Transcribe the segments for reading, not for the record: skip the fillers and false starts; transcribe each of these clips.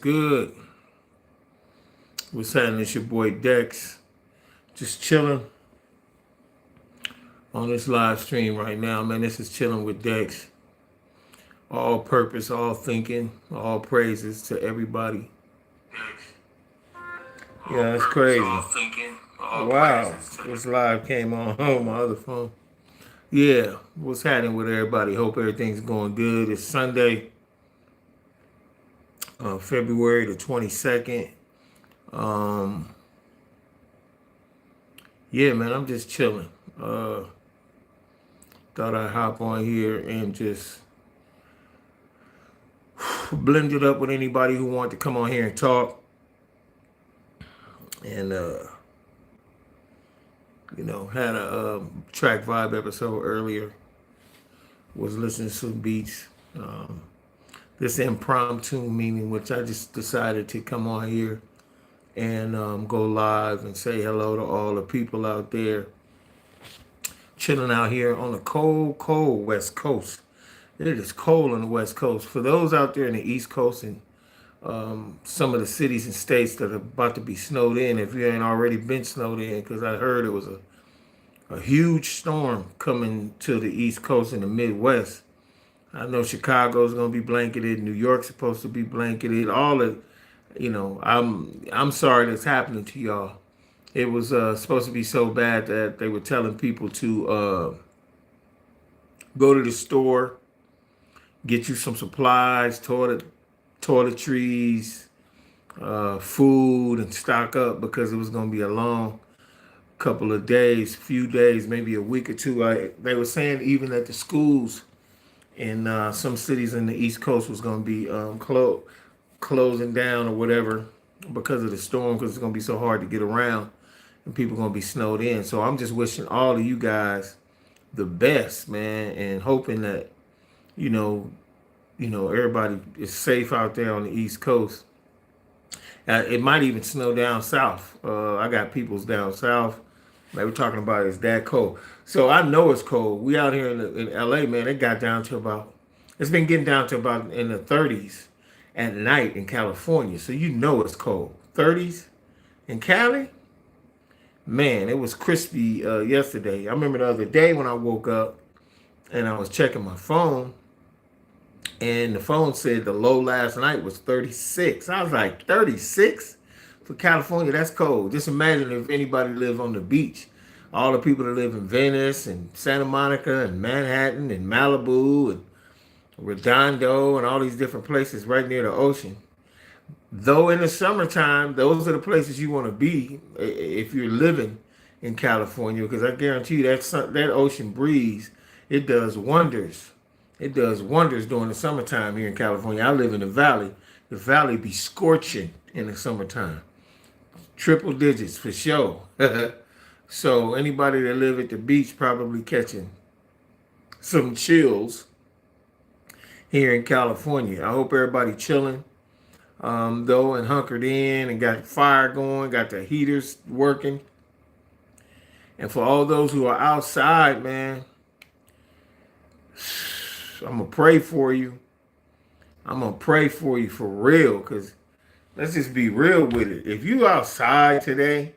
Good. What's happening? It's your boy Dex. Just chilling on this live stream right now, man. This is Chillin with Dex. All purpose, all thinking, all praises to everybody. Yeah, that's crazy. Wow. This live came on my other phone. Yeah, what's happening with everybody? Hope everything's going good. It's Sunday, February the 22nd. Yeah, man, I'm just chilling. Thought I'd hop on here and just blend it up with anybody who wanted to come on here and talk. And, had a track vibe episode earlier. Was listening to some beats. This impromptu meeting, which I just decided to come on here and go live and say hello to all the people out there chilling out here on the cold, cold West Coast. It is cold on the West Coast. For those out there in the East Coast and some of the cities and states that are about to be snowed in, if you ain't already been snowed in, because I heard it was a huge storm coming to the East Coast and the Midwest. I know Chicago's gonna be blanketed. New York's supposed to be blanketed. All of, I'm sorry that's happening to y'all. It was supposed to be so bad that they were telling people to go to the store, get you some supplies, toiletries, food, and stock up because it was gonna be a long couple of days, few days, maybe a week or two. They were saying even that the schools in some cities in the East Coast was going to be closing down or whatever because of the storm, because it's going to be so hard to get around and people are going to be snowed in. So I'm just wishing all of you guys the best, man, and hoping that, everybody is safe out there on the East Coast. It might even snow down south. I got peoples down south. They were talking about it's that cold. So I know it's cold. We out here in LA, man, it's been getting down to about in the 30s at night in California. So you know it's cold. 30s in Cali? Man, it was crispy yesterday. I remember the other day when I woke up and I was checking my phone and the phone said the low last night was 36. I was like, 36? For California, that's cold. Just imagine if anybody lived on the beach. All the people that live in Venice and Santa Monica and Manhattan and Malibu and Redondo and all these different places right near the ocean. Though in the summertime, those are the places you want to be if you're living in California, because I guarantee you that ocean breeze, it does wonders. It does wonders during the summertime here in California. I live in the valley. The valley be scorching in the summertime. Triple digits for sure. So anybody that live at the beach probably catching some chills here in California. I hope everybody chilling, though, and hunkered in and got fire going, got the heaters working. And for all those who are outside, man, I'm going to pray for you. I'm going to pray for you for real, because let's just be real with it. If you outside today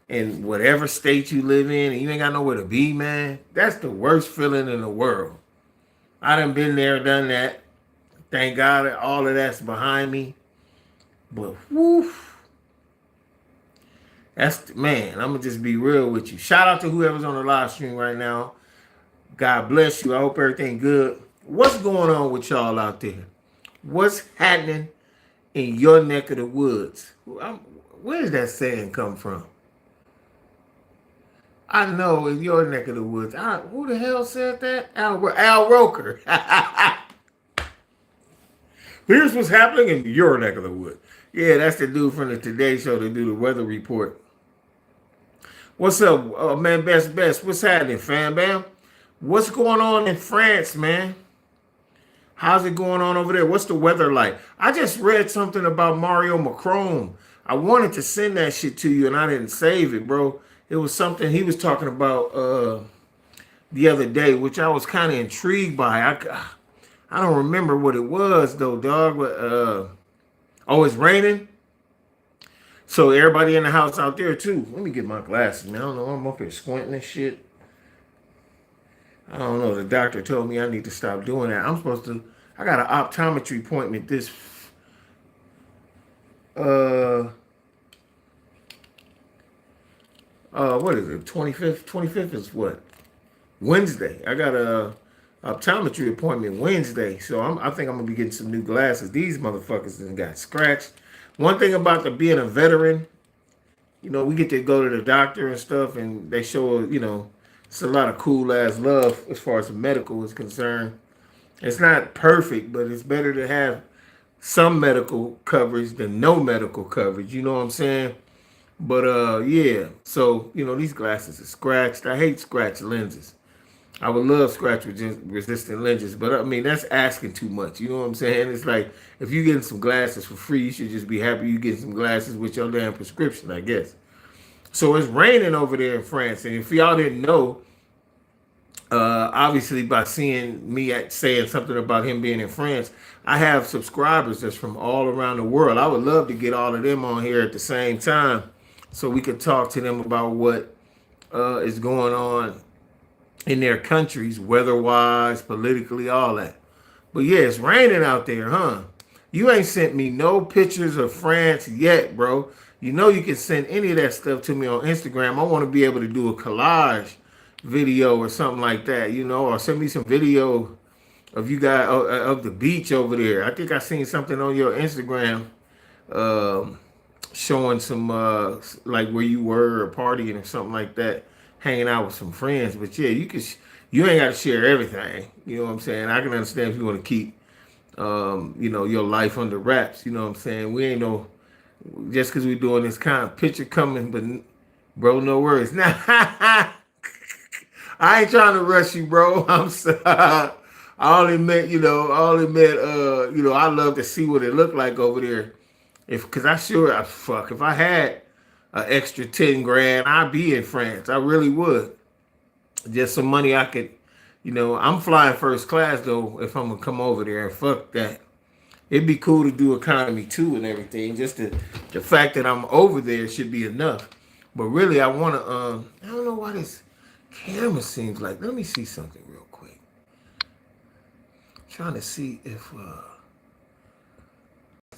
in whatever state you live in and you ain't got nowhere to be, man, that's the worst feeling in the world. I done been there, done that. Thank God all of that's behind me. But woof. Man, I'm going to just be real with you. Shout out to whoever's on the live stream right now. God bless you. I hope everything good. What's going on with y'all out there? What's happening in your neck of the woods? Where does that saying come from? I know in your neck of the woods. Who the hell said that? Al Roker. Here's what's happening in your neck of the woods. Yeah, that's the dude from the Today Show to do the weather report. What's up, man? Best. What's happening, fam bam? What's going on in France, man? How's it going on over there? What's the weather like? I just read something about Mario Macron. I wanted to send that shit to you and I didn't save it, bro. It was something he was talking about the other day, which I was kind of intrigued by. I don't remember what it was though, dog. But Oh, it's raining. So everybody in the house out there too. Let me get my glasses, man. I don't know. I'm up here squinting and shit. I don't know. The doctor told me I need to stop doing that. I'm supposed to. I got an optometry appointment this. Uh. What is it? 25th. 25th is what? Wednesday. I got a optometry appointment Wednesday, so I think I'm gonna be getting some new glasses. These motherfuckers done got scratched. One thing about being a veteran, we get to go to the doctor and stuff, and they show, it's a lot of cool ass love as far as the medical is concerned. It's not perfect, but it's better to have some medical coverage than no medical coverage. You know what I'm saying? But yeah. So these glasses are scratched. I hate scratch lenses. I would love scratch resistant lenses, but I mean that's asking too much. You know what I'm saying? It's like if you getting some glasses for free, you should just be happy you getting some glasses with your damn prescription, I guess. So it's raining over there in France, and if y'all didn't know, obviously by seeing me saying something about him being in France, I have subscribers that's from all around the world. I would love to get all of them on here at the same time, so we could talk to them about what is going on in their countries, weather-wise, politically, all that. But yeah, it's raining out there, huh? You ain't sent me no pictures of France yet, bro. You can send any of that stuff to me on Instagram. I want to be able to do a collage video or something like that, or send me some video of you guys of the beach over there. I think I seen something on your Instagram showing some like where you were or partying or something like that, hanging out with some friends. But yeah, you ain't got to share everything. You know what I'm saying? I can understand if you want to keep your life under wraps. You know what I'm saying? We ain't no just because we're doing this kind of picture coming, but bro, no worries. Now I ain't trying to rush you, bro. I'm sorry. I only meant, I love to see what it looked like over there. If I had an extra 10 grand, I'd be in France. I really would. Just some money I could, I'm flying first class though if I'm gonna come over there, and fuck that. It'd be cool to do economy too and everything. Just the fact that I'm over there should be enough. But really I wanna I don't know why this camera seems like, let me see something real quick. Trying to see if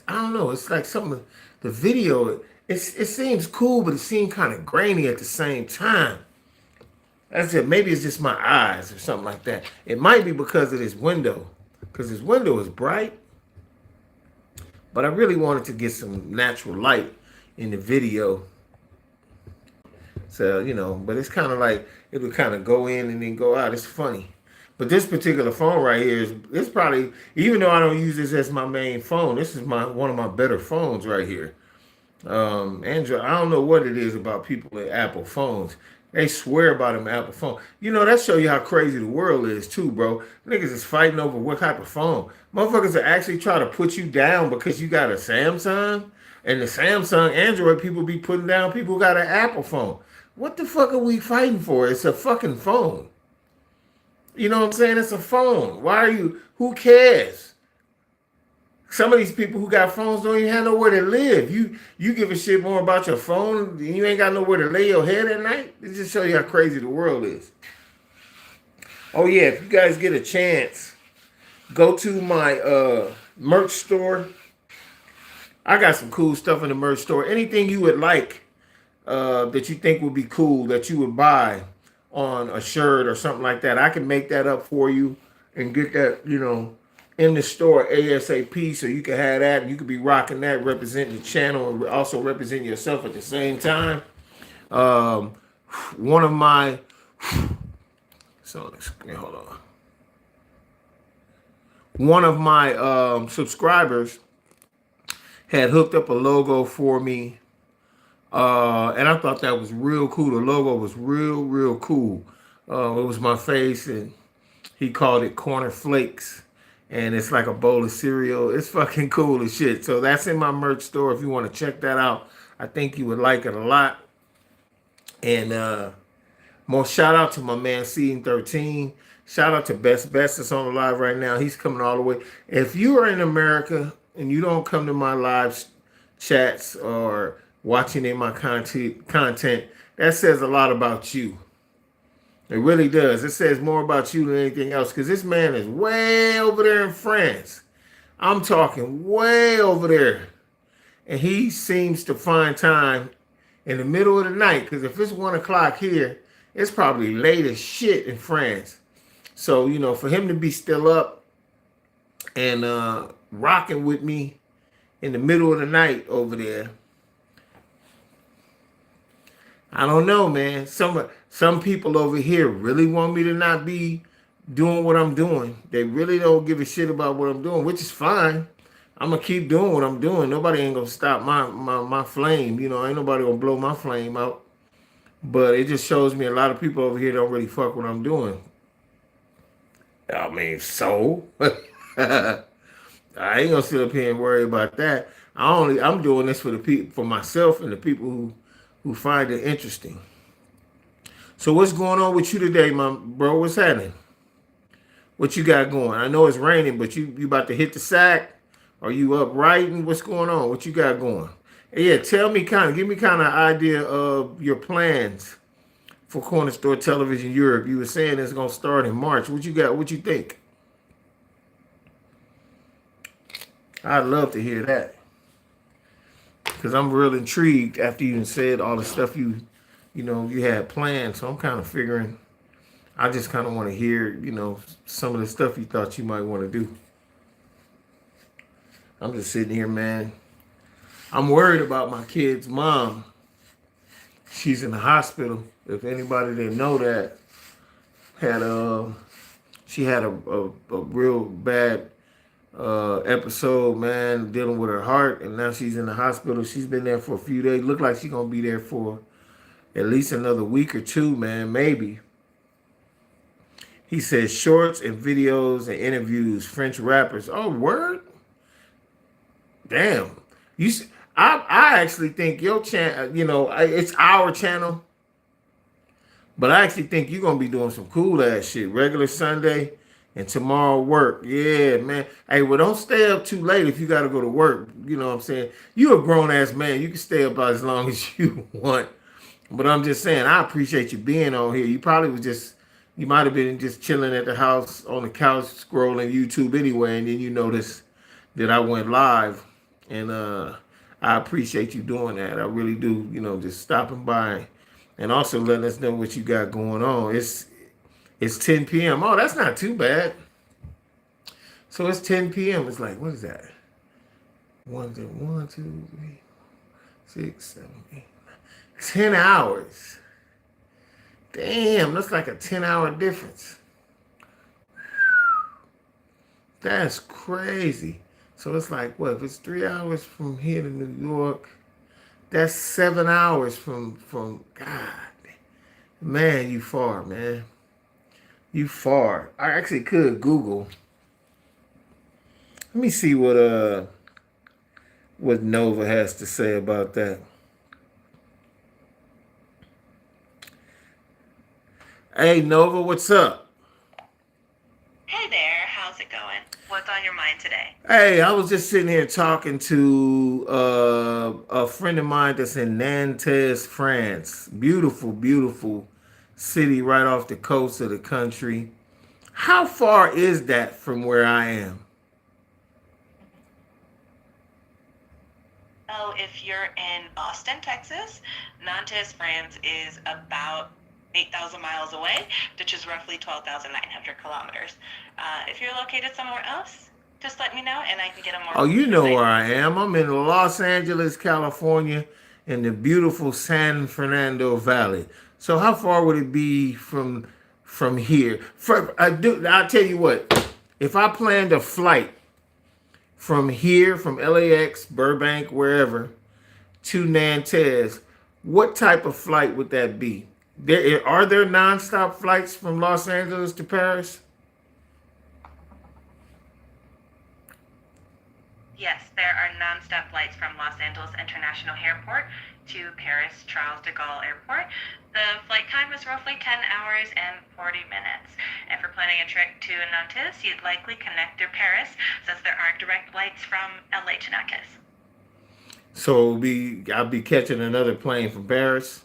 I don't know, it's like something, the video, it seems cool, but it seems kind of grainy at the same time. That's it. Maybe it's just my eyes or something like that. It might be because of this window, because this window is bright. But I really wanted to get some natural light in the video. So, but it's kind of like, it would kind of go in and then go out. It's funny. But this particular phone right here it's probably, even though I don't use this as my main phone, this is one of my better phones right here. Android, I don't know what it is about people with Apple phones. They swear about them Apple phone. That show you how crazy the world is too, bro. Niggas is fighting over what type of phone. Motherfuckers are actually trying to put you down because you got a Samsung, and the Samsung Android people be putting down people who got an Apple phone. What the fuck are we fighting for? It's a fucking phone. You know what I'm saying? It's a phone. Who cares? Some of these people who got phones don't even have nowhere to live. You give a shit more about your phone, and you ain't got nowhere to lay your head at night. It just show you how crazy the world is. Oh yeah, if you guys get a chance, go to my merch store. I got some cool stuff in the merch store. Anything you would like that you think would be cool that you would buy on a shirt or something like that, I can make that up for you and get that, in the store ASAP, so you can have that and you can be rocking that, representing the channel and also representing yourself at the same time. One of my hold on. One of my subscribers had hooked up a logo for me, and I thought that was real cool. The logo was real cool. It was my face, and he called it Corner Flakes. And it's like a bowl of cereal. It's fucking cool as shit. So that's in my merch store if you want to check that out. I think you would like it a lot. And more shout out to my man Scene 13. Shout out to Best that's on the live right now. He's coming all the way. If you are in America and you don't come to my live chats or watching in my content, that says a lot about you. It really does. It says more about you than anything else because this man is way over there in France. I'm talking way over there. And he seems to find time in the middle of the night because if it's 1 o'clock here, it's probably late as shit in France. So, for him to be still up and rocking with me in the middle of the night over there, I don't know, man. Some people over here really want me to not be doing what I'm doing. They really don't give a shit about what I'm doing, which is fine. I'm gonna keep doing what I'm doing. Nobody ain't gonna stop my flame. Ain't nobody gonna blow my flame out. But it just shows me a lot of people over here don't really fuck what I'm doing. I mean, so I ain't gonna sit up here and worry about that. I'm doing this for the people, for myself, and the people who find it interesting. So what's going on with you today, my bro? What's happening? What you got going? I know it's raining, but you about to hit the sack? Are you up writing? What's going on? What you got going? Yeah, give me kind of idea of your plans for Corner Store Television Europe. You were saying it's gonna start in March. What you got? What you think? I'd love to hear that because I'm real intrigued after you said all the stuff you had planned. So I'm kind of figuring. I just kind of want to hear some of the stuff you thought you might want to do. I'm just sitting here, man. I'm worried about my kid's mom. She's in the hospital. If anybody didn't know that, she had a real bad episode, man, dealing with her heart, and now she's in the hospital. She's been there for a few days. Look like she's gonna be there for at least another week or two, man, maybe. He says shorts and videos and interviews, French rappers. Oh, word? Damn. I actually think your channel, it's our channel, but I actually think you're going to be doing some cool ass shit. Regular Sunday and tomorrow work. Yeah, man. Hey, well, don't stay up too late if you got to go to work. You know what I'm saying? You a grown ass man. You can stay up as long as you want. But I'm just saying, I appreciate you being on here. You might have been just chilling at the house on the couch scrolling YouTube anyway, and then you notice that I went live. And I appreciate you doing that. I really do, just stopping by and also letting us know what you got going on. It's 10 p.m. Oh, that's not too bad. So it's 10 p.m. It's like, what is that? 1, 2, 3, 6, 7, 8, 9. 10 hours. Damn, that's like a 10-hour difference. That's crazy. So it's like, what, if it's 3 hours from here to New York, that's 7 hours from God. Man, you far, man. You far. I actually could Google. Let me see what Nova has to say about that. Hey, Nova, what's up? Hey there, how's it going? What's on your mind today? Hey, I was just sitting here talking to a friend of mine that's in Nantes, France. Beautiful, beautiful city right off the coast of the country. How far is that from where I am? Oh, if you're in Austin, Texas, Nantes, France is about 8,000 miles away, which is roughly 12,900 kilometers. If you're located somewhere else, just let me know and I can get a more... Oh, you know where I am. I'm in Los Angeles, California, in the beautiful San Fernando Valley. So how far would it be from here? I'll tell you what. If I planned a flight from here, from LAX, Burbank, wherever, to Nantes, what type of flight would that be? Are there nonstop flights from Los Angeles to Paris? Yes, there are non-stop flights from Los Angeles International Airport to Paris Charles de Gaulle Airport. The flight time is roughly 10 hours and 40 minutes. And for planning a trip to Nantes, you'd likely connect through Paris since there aren't direct flights from LA to Nantes. So I'll be catching another plane from Paris.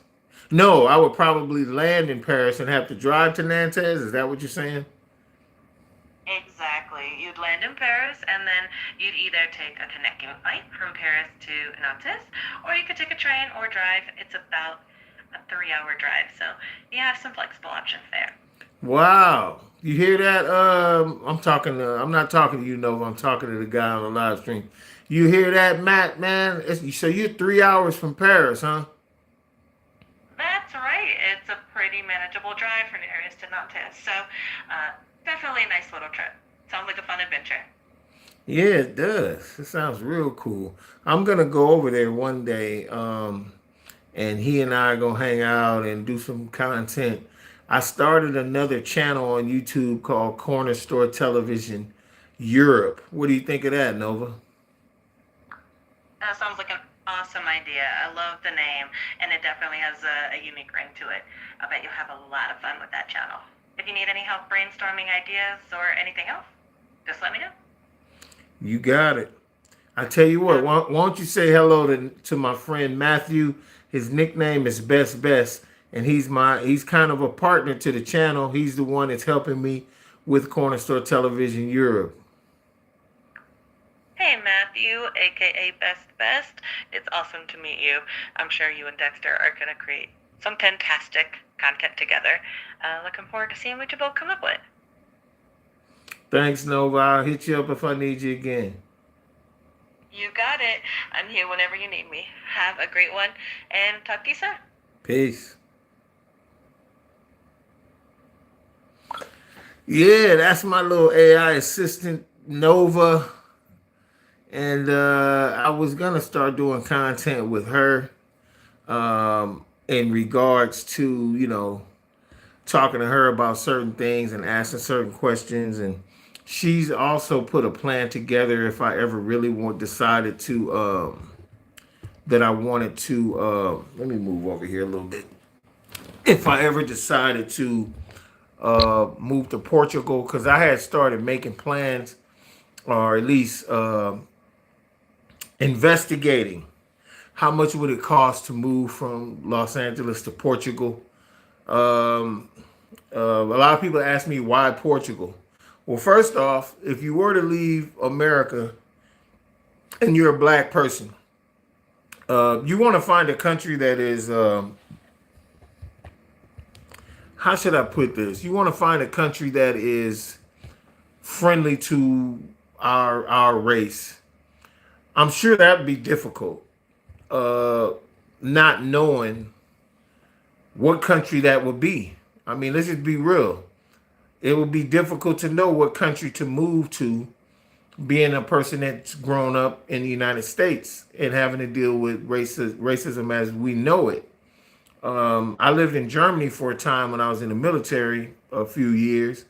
No, I would probably land in Paris and have to drive to Nantes. Is that what you're saying? Exactly. You'd land in Paris and then you'd either take a connecting flight from Paris to Nantes or you could take a train or drive. It's about a 3 hour drive, so you have some flexible options there. Wow. You hear that? I'm not talking to you, Nova. I'm talking to the guy on the live stream. You hear that, Matt, man? So you're 3 hours from Paris, huh? That's right. It's a pretty manageable drive from Paris to Nantes, so definitely a nice little trip. Sounds like a fun adventure. Yeah, it does. It sounds real cool. I'm gonna go over there one day, and he and I are gonna hang out and do some content. I started another channel on YouTube called Corner Store Television Europe. What do you think of that, Nova? That sounds like an awesome idea. I love the name, and it definitely has a unique ring to it. I bet you'll have a lot of fun with that channel. If you need any help brainstorming ideas or anything else, just let me know. You got it. I tell you what, why don't you say hello to my friend Matthew? His nickname is Best Best, and he's kind of a partner to the channel. He's the one that's helping me with Corner Store Television Europe. Hey, Matthew, aka Best Best. It's awesome to meet you. I'm sure you and Dexter are going to create some fantastic content together. Looking forward to seeing what you both come up with. Thanks, Nova. I'll hit you up if I need you again. You got it. I'm here whenever you need me. Have a great one, and talk to you soon. Peace. Yeah, that's my little AI assistant, Nova. And I was gonna start doing content with her in regards to, talking to her about certain things and asking certain questions. And she's also put a plan together if I ever really decided to that I wanted to let me move over here a little bit. If I ever decided to move to Portugal, because I had started making plans, or at least investigating how much would it cost to move from Los Angeles to Portugal. A lot of people ask me why Portugal. Well, first off, if you were to leave America and you're a black person, you want to find a country that is, how should I put this? You want to find a country that is friendly to our race. I'm sure that would be difficult, not knowing what country that would be. I mean, let's just be real. It would be difficult to know what country to move to, being a person that's grown up in the United States and having to deal with racism as we know it. I lived in Germany for a time when I was in the military, a few years,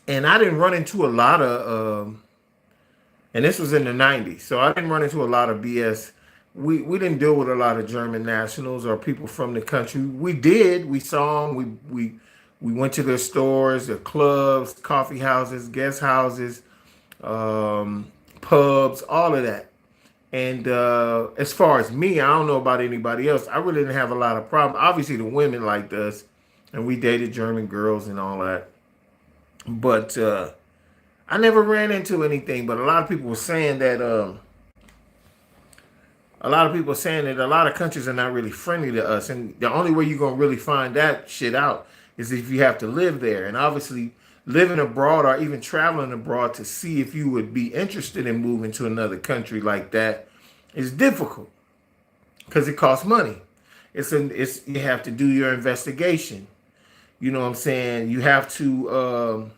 and I didn't run into a lot of, and this was in the 90s, so I didn't run into a lot of BS. We didn't deal with a lot of German nationals or people from the country. We did. We saw them. We went to their stores, their clubs, coffee houses, guest houses, pubs, all of that. And as far as me, I don't know about anybody else. I really didn't have a lot of problems. Obviously, the women liked us, and we dated German girls and all that. But I never ran into anything. But a lot of people were saying that a lot of people are saying that a lot of countries are not really friendly to us, and the only way you're gonna really find that shit out is if you have to live there. And obviously, living abroad or even traveling abroad to see if you would be interested in moving to another country like that is difficult because it costs money. It's you have to do your investigation. You know what I'm saying? You have to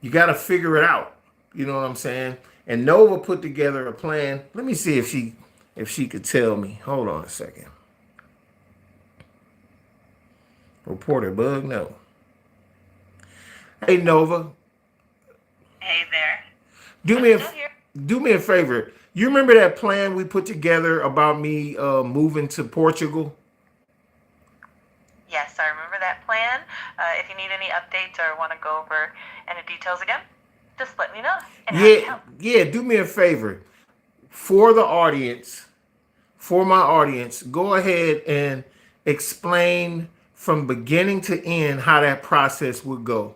you got to figure it out. You know what I'm saying? And Nova put together a plan. Let me see if she could tell me. Hold on a second. Reporter bug, no. Hey Nova, Hey there. do I'm me a still here. do me a favor. You remember that plan we put together about me moving to Portugal? Yes, I remember that plan. If you need any updates or want to go over any details again, just let me know and happy to Yeah, help. yeah. Do me a favor for the audience, for my audience. Go ahead and explain from beginning to end how that process would go.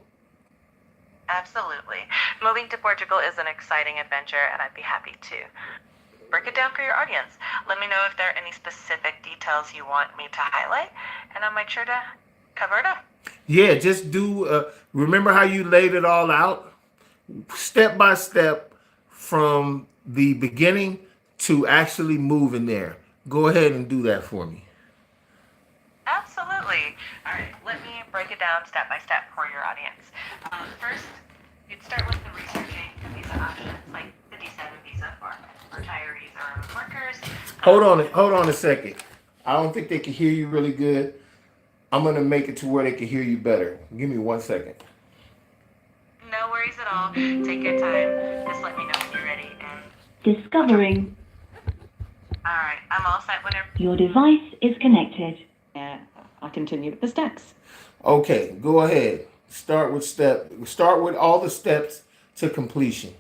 Absolutely. Moving to Portugal is an exciting adventure, and I'd be happy to break it down for your audience. Let me know if there are any specific details you want me to highlight, and I'll make sure to cover it up. Yeah, just do. Remember how you laid it all out, step by step, from the beginning to actually moving there. Go ahead and do that for me. Absolutely. All right, let me break it down step by step for your audience. First, you'd start with the researching visa options like the D7 visa for retirees or workers. Hold on a second. I don't think they can hear you really good. I'm gonna make it to where they can hear you better. Give me 1 second. No worries at all. Take your time. Just let me know when you're ready. And Discovering. all right, I'm all set whenever. Your device is connected. And I'll continue with the steps. Okay, go ahead. Start with all the steps to completion.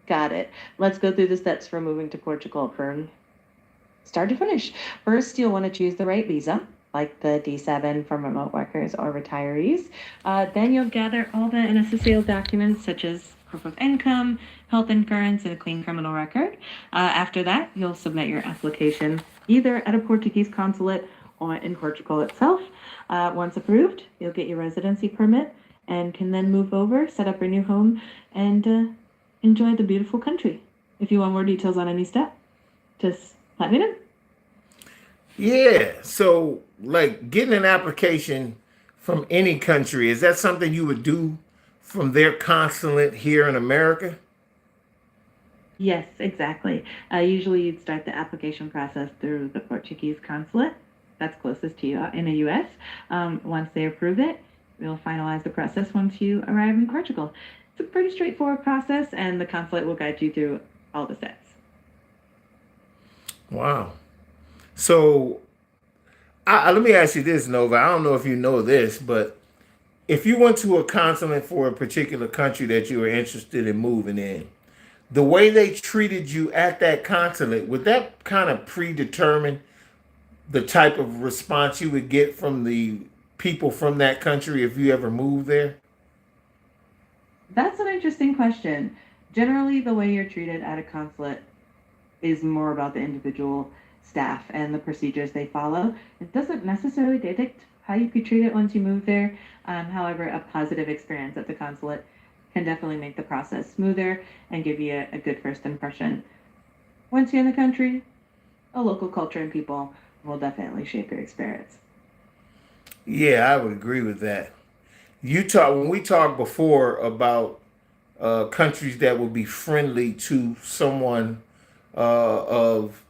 Got it. Let's go through the steps for moving to Portugal from start to finish. First, you'll want to choose the right visa, like the D7 for remote workers or retirees. Then you'll gather all the necessary documents such as proof of income, health insurance, and a clean criminal record. After that, you'll submit your application either at a Portuguese consulate or in Portugal itself. Once approved, you'll get your residency permit and can then move over, set up your new home, and enjoy the beautiful country. If you want more details on any step, just let me know. Yeah. So, like, getting an application from any country, is that something you would do from their consulate here in America? Yes, exactly. Usually you'd start the application process through the Portuguese consulate that's closest to you in the US. Once they approve it, we'll finalize the process once you arrive in Portugal. It's a pretty straightforward process, and the consulate will guide you through all the steps. Wow. So, let me ask you this, Nova. I don't know if you know this, but if you went to a consulate for a particular country that you were interested in moving in, the way they treated you at that consulate, would that kind of predetermine the type of response you would get from the people from that country if you ever moved there? That's an interesting question. Generally, the way you're treated at a consulate is more about the individual staff and the procedures they follow. It doesn't necessarily dictate how you could treat it once you move there. However, a positive experience at the consulate can definitely make the process smoother and give you a good first impression. Once you're in the country, a local culture and people will definitely shape your experience. Yeah, I would agree with that. You talk when we talked before about countries that would be friendly to someone of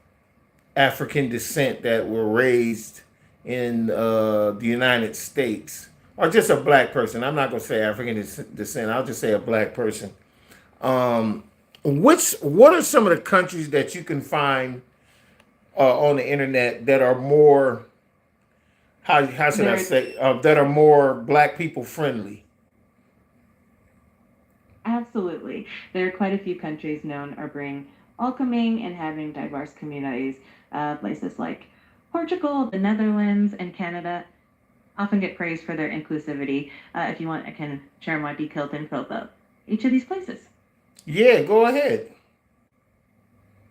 African descent that were raised in the United States, or just a black person. I'm not going to say African descent. I'll just say a black person. Um, what are some of the countries that you can find on the internet that are more, how should I There, say, that are more black people friendly? absolutely. There are quite a few countries known for being welcoming and having diverse communities. Places like Portugal, the Netherlands, and Canada often get praised for their inclusivity. If you want, I can share more detailed info about each of these places. Yeah, go ahead.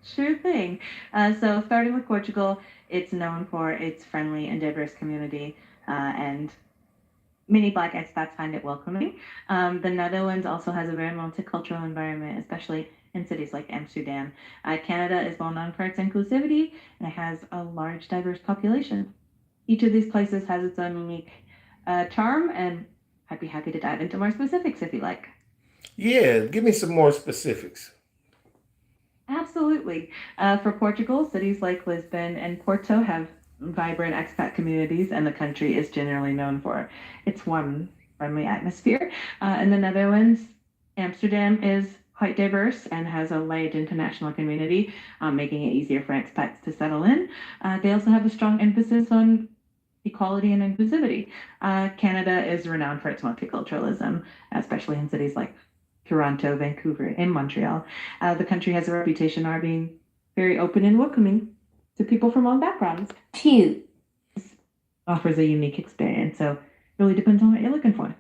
Sure thing. So, starting with Portugal, it's known for its friendly and diverse community, and many Black expats find it welcoming. The Netherlands also has a very multicultural environment, especially in cities like Amsterdam. Canada is well known for its inclusivity and it has a large, diverse population. Each of these places has its own unique charm, and I'd be happy to dive into more specifics if you like. Yeah, give me some more specifics. Absolutely. For Portugal, cities like Lisbon and Porto have vibrant expat communities, and the country is generally known for its warm, friendly atmosphere. In the Netherlands, Amsterdam is quite diverse and has a large international community, making it easier for expats to settle in. They also have a strong emphasis on equality and inclusivity. Canada is renowned for its multiculturalism, especially in cities like Toronto, Vancouver, and Montreal. The country has a reputation for being very open and welcoming to people from all backgrounds. Two. Offers a unique experience, so it really depends on what you're looking for.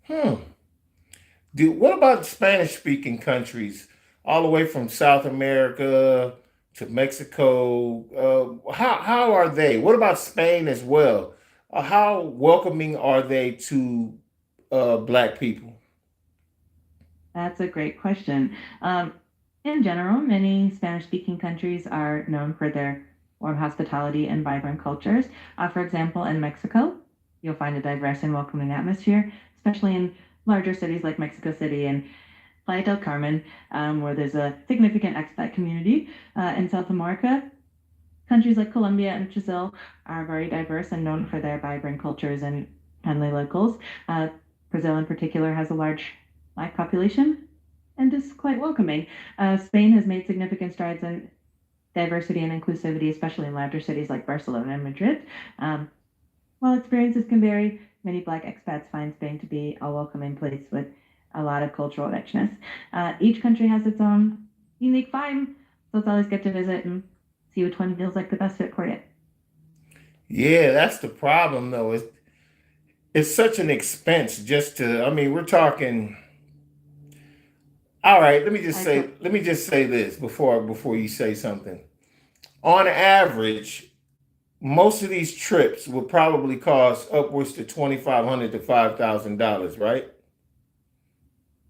Hmm. What about Spanish speaking countries, all the way from South America to Mexico? How are they? What about Spain as well? How welcoming are they to black people? That's a great question. In general, many Spanish speaking countries are known for their warm hospitality and vibrant cultures. For example, in Mexico, you'll find a diverse and welcoming atmosphere, especially in larger cities like Mexico City and Playa del Carmen, where there's a significant expat community. In South America, countries like Colombia and Brazil are very diverse and known for their vibrant cultures and friendly locals. Brazil, in particular, has a large Black population and is quite welcoming. Spain has made significant strides in diversity and inclusivity, especially in larger cities like Barcelona and Madrid. Um, while experiences can vary, many Black expats find Spain to be a welcoming place with a lot of cultural richness. Each country has its own unique vibe, so it's always good to visit and see which one feels like the best fit for you. Yeah, that's the problem though. It's such an expense just to. I mean, we're talking. All right, I to- let me just say this before you say something. On average, most of these trips will probably cost upwards to $2,500 to $5,000, right?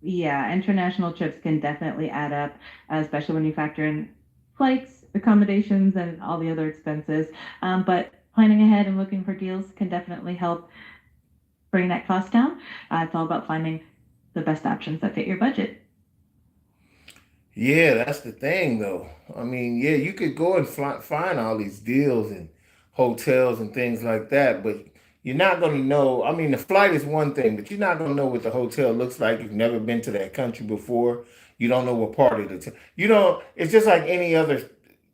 yeah, international trips can definitely add up, especially when you factor in flights, accommodations, and all the other expenses. But planning ahead and looking for deals can definitely help bring that cost down. It's all about finding the best options that fit your budget. Yeah, that's the thing, though. I mean, yeah, you could go and find all these deals and hotels and things like that, but you're not going to know. I mean, the flight is one thing, but you're not going to know what the hotel looks like. You've never been to that country before. You don't know what part of the you know. It's just like any other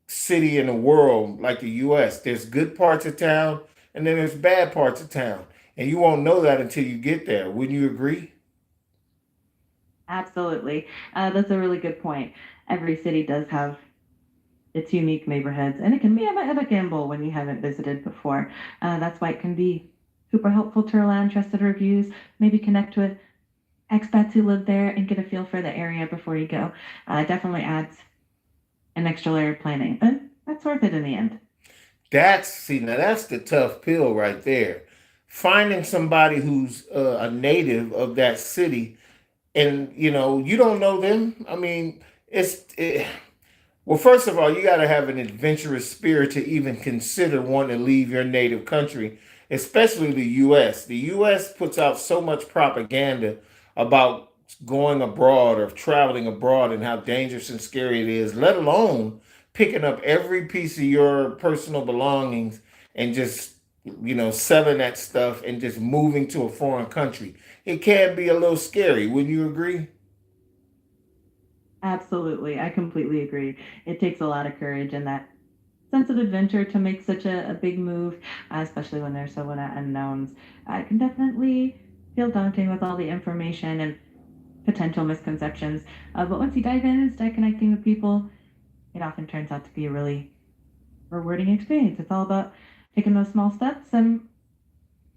city in the world, like the U.S. There's good parts of town, and then there's bad parts of town, and you won't know that until you get there. Wouldn't you agree? Absolutely. That's a really good point. Every city does have its unique neighborhoods, and it can be a bit of a gamble when you haven't visited before. That's why it can be super helpful to rely on trusted reviews, maybe connect with expats who live there and get a feel for the area before you go. It definitely adds an extra layer of planning, but that's worth it in the end. Now that's the tough pill right there. Finding somebody who's a native of that city, and you don't know them. I mean, well, first of all, you got to have an adventurous spirit to even consider wanting to leave your native country, especially the U.S. The U.S. puts out so much propaganda about going abroad or traveling abroad and how dangerous and scary it is, let alone picking up every piece of your personal belongings and just, selling that stuff and just moving to a foreign country. It can be a little scary. Wouldn't you agree? Absolutely. I completely agree. It takes a lot of courage and that sense of adventure to make such a big move, especially when there's so many unknowns. It can definitely feel daunting with all the information and potential misconceptions. But once you dive in and start connecting with people, it often turns out to be a really rewarding experience. It's all about taking those small steps and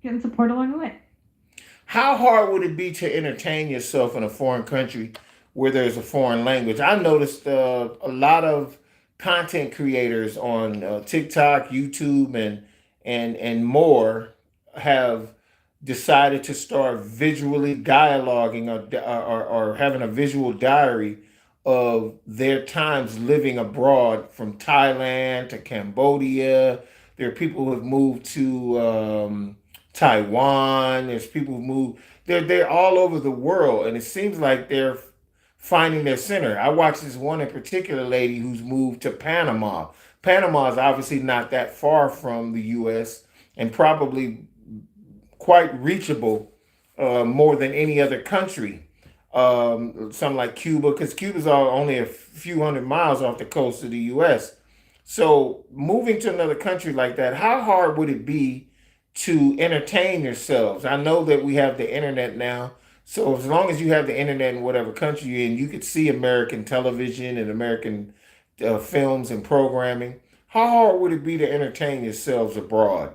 getting support along the way. How hard would it be to entertain yourself in a foreign country where there's a foreign language? I noticed a lot of content creators on TikTok, YouTube, and more have decided to start visually dialoguing or having a visual diary of their times living abroad from Thailand to Cambodia. There are people who have moved to Taiwan. There's people who move. They're all over the world, and it seems like they're finding their center. I watched this one in particular lady who's moved to Panama. Panama is obviously not that far from the U.S. and probably quite reachable more than any other country. something like Cuba, because Cuba's only a few hundred miles off the coast of the U.S. So moving to another country like that, how hard would it be to entertain yourselves? I know that we have the internet now, so as long as you have the internet in whatever country you're in, you could see American television and American films and programming. How hard would it be to entertain yourselves abroad?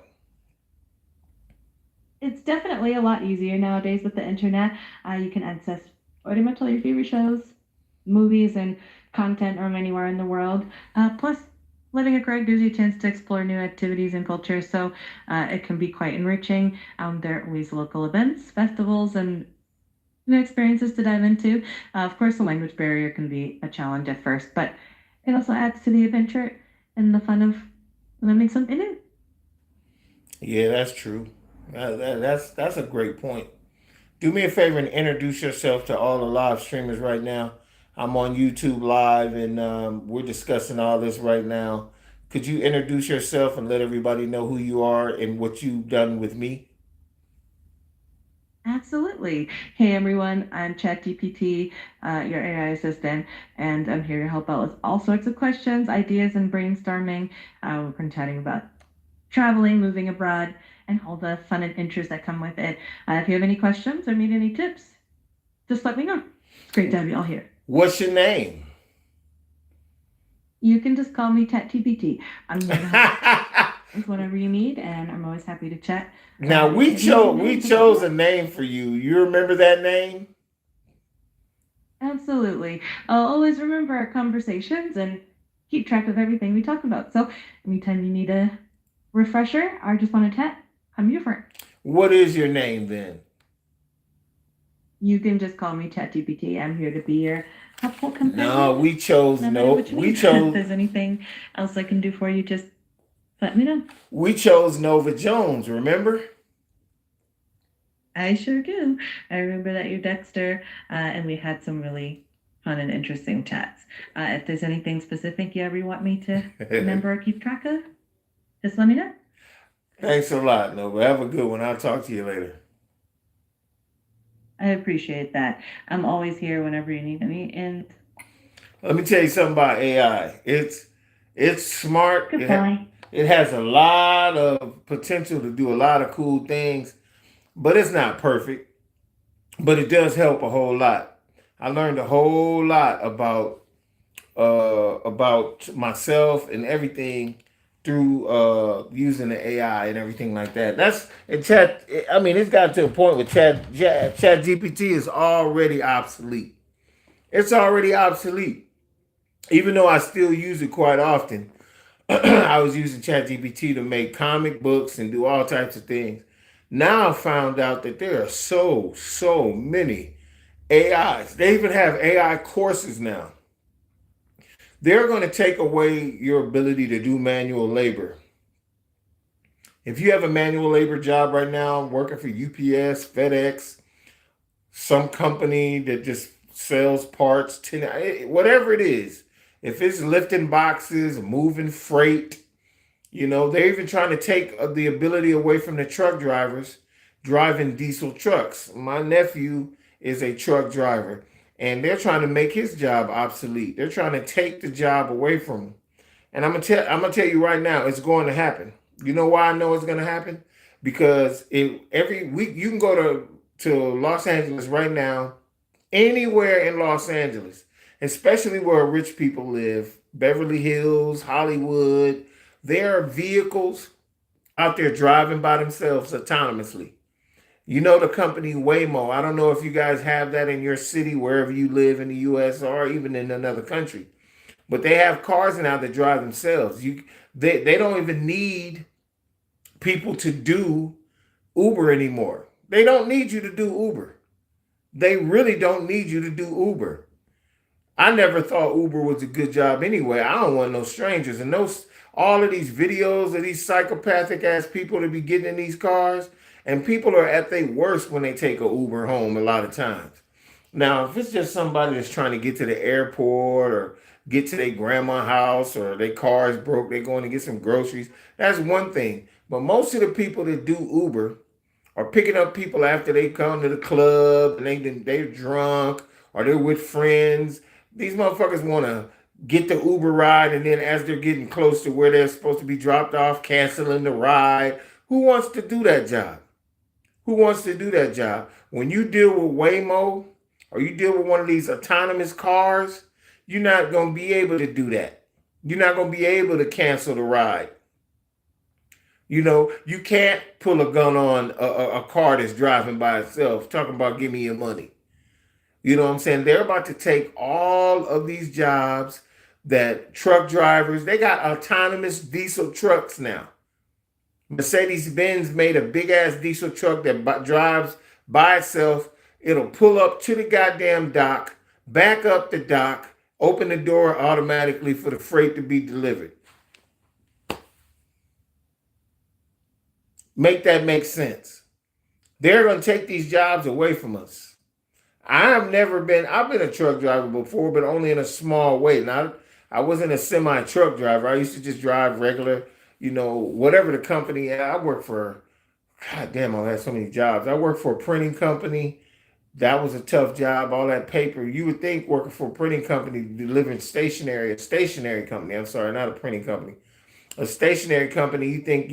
It's definitely a lot easier nowadays with the internet. You can access pretty much all your favorite shows, movies, and content from anywhere in the world. Plus, living abroad gives you a chance to explore new activities and cultures, so it can be quite enriching. There are always local events, festivals, and new experiences to dive into. Of course, the language barrier can be a challenge at first, but it also adds to the adventure and the fun of learning something new. Yeah, that's true. That's a great point. Do me a favor and introduce yourself to all the live streamers right now. I'm on YouTube Live and we're discussing all this right now. Could you introduce yourself and let everybody know who you are and what you've done with me? Absolutely. Hey everyone, I'm ChatGPT, your AI assistant, and I'm here to help out with all sorts of questions, ideas, and brainstorming. We've been chatting about traveling, moving abroad, and all the fun and interests that come with it. If you have any questions or need any tips, just let me know. It's great to have you all here. What's your name? You can just call me ChatGPT. I'm here to help with whatever you need, and I'm always happy to chat. Now If you need a we name, just let me chose know. a name for you. You remember that name? Absolutely. I'll always remember our conversations and keep track of everything we talk about. So anytime you need a refresher or just want to chat, I'm here for it. What is your name then? You can just call me ChatGPT. I'm here to be your helpful No, companion, no matter what you We need. If chose there's anything else I can do for you, just let me know. Nova Jones, remember? I sure do. I remember that you're Dexter, and we had some really fun and interesting chats. If there's anything specific you ever want me to remember or keep track of, just let me know. Thanks a lot, Nova. Have a good one. I'll talk to you later. I appreciate that. I'm always here whenever you need me. And Let me tell you something about AI. It's smart. Goodbye. It has a lot of potential to do a lot of cool things, but it's not perfect. But it does help a whole lot. I learned a whole lot about myself and everything through using the AI and everything like that. That's and chat. I mean, it's got to a point where Chat GPT is already obsolete. It's already obsolete. Even though I still use it quite often, I was using ChatGPT to make comic books and do all types of things. Now I found out that there are so many AIs. They even have AI courses now. They're going to take away your ability to do manual labor. If you have a manual labor job right now, working for UPS, FedEx, some company that just sells parts, whatever it is, if it's lifting boxes, moving freight, they're even trying to take the ability away from the truck drivers driving diesel trucks. My nephew is a truck driver, and they're trying to make his job obsolete. They're trying to take the job away from him. And I'm gonna tell you right now, it's going to happen. You know why I know it's gonna happen? Because every week you can go to Los Angeles right now, anywhere in Los Angeles, especially where rich people live, Beverly Hills, Hollywood. There are vehicles out there driving by themselves autonomously. You know the company Waymo. I don't know if you guys have that in your city, wherever you live in the U.S. or even in another country, but they have cars now that drive themselves. They don't even need people to do Uber anymore. They don't need you to do Uber. They really don't need you to do Uber. I never thought Uber was a good job anyway. I don't want no strangers and those all of these videos of these psychopathic ass people to be getting in these cars. And people are at their worst when they take a Uber home a lot of times. Now, if it's just somebody that's trying to get to the airport or get to their grandma's house or their car is broke, they're going to get some groceries, that's one thing. But most of the people that do Uber or picking up people after they come to the club and they're drunk or they're with friends. These motherfuckers want to get the Uber ride, and then as they're getting close to where they're supposed to be dropped off, canceling the ride. Who wants to do that job? Who wants to do that job? When you deal with Waymo or you deal with one of these autonomous cars, you're not going to be able to do that. You're not going to be able to cancel the ride. You can't pull a gun on a car that's driving by itself, talking about give me your money. You know what I'm saying? They're about to take all of these jobs that truck drivers, they got autonomous diesel trucks now. Mercedes-Benz made a big ass diesel truck that drives by itself. It'll pull up to the goddamn dock, back up the dock, open the door automatically for the freight to be delivered. Make that make sense. They're going to take these jobs away from us. I've been a truck driver before, but only in a small way. Now, I wasn't a semi-truck driver. I used to just drive regular, whatever the company. I worked for, God damn, I had so many jobs. I worked for a printing company. That was a tough job. All that paper. You would think working for a printing company, delivering a stationary company. I'm sorry, not a printing company. A stationary company, you think,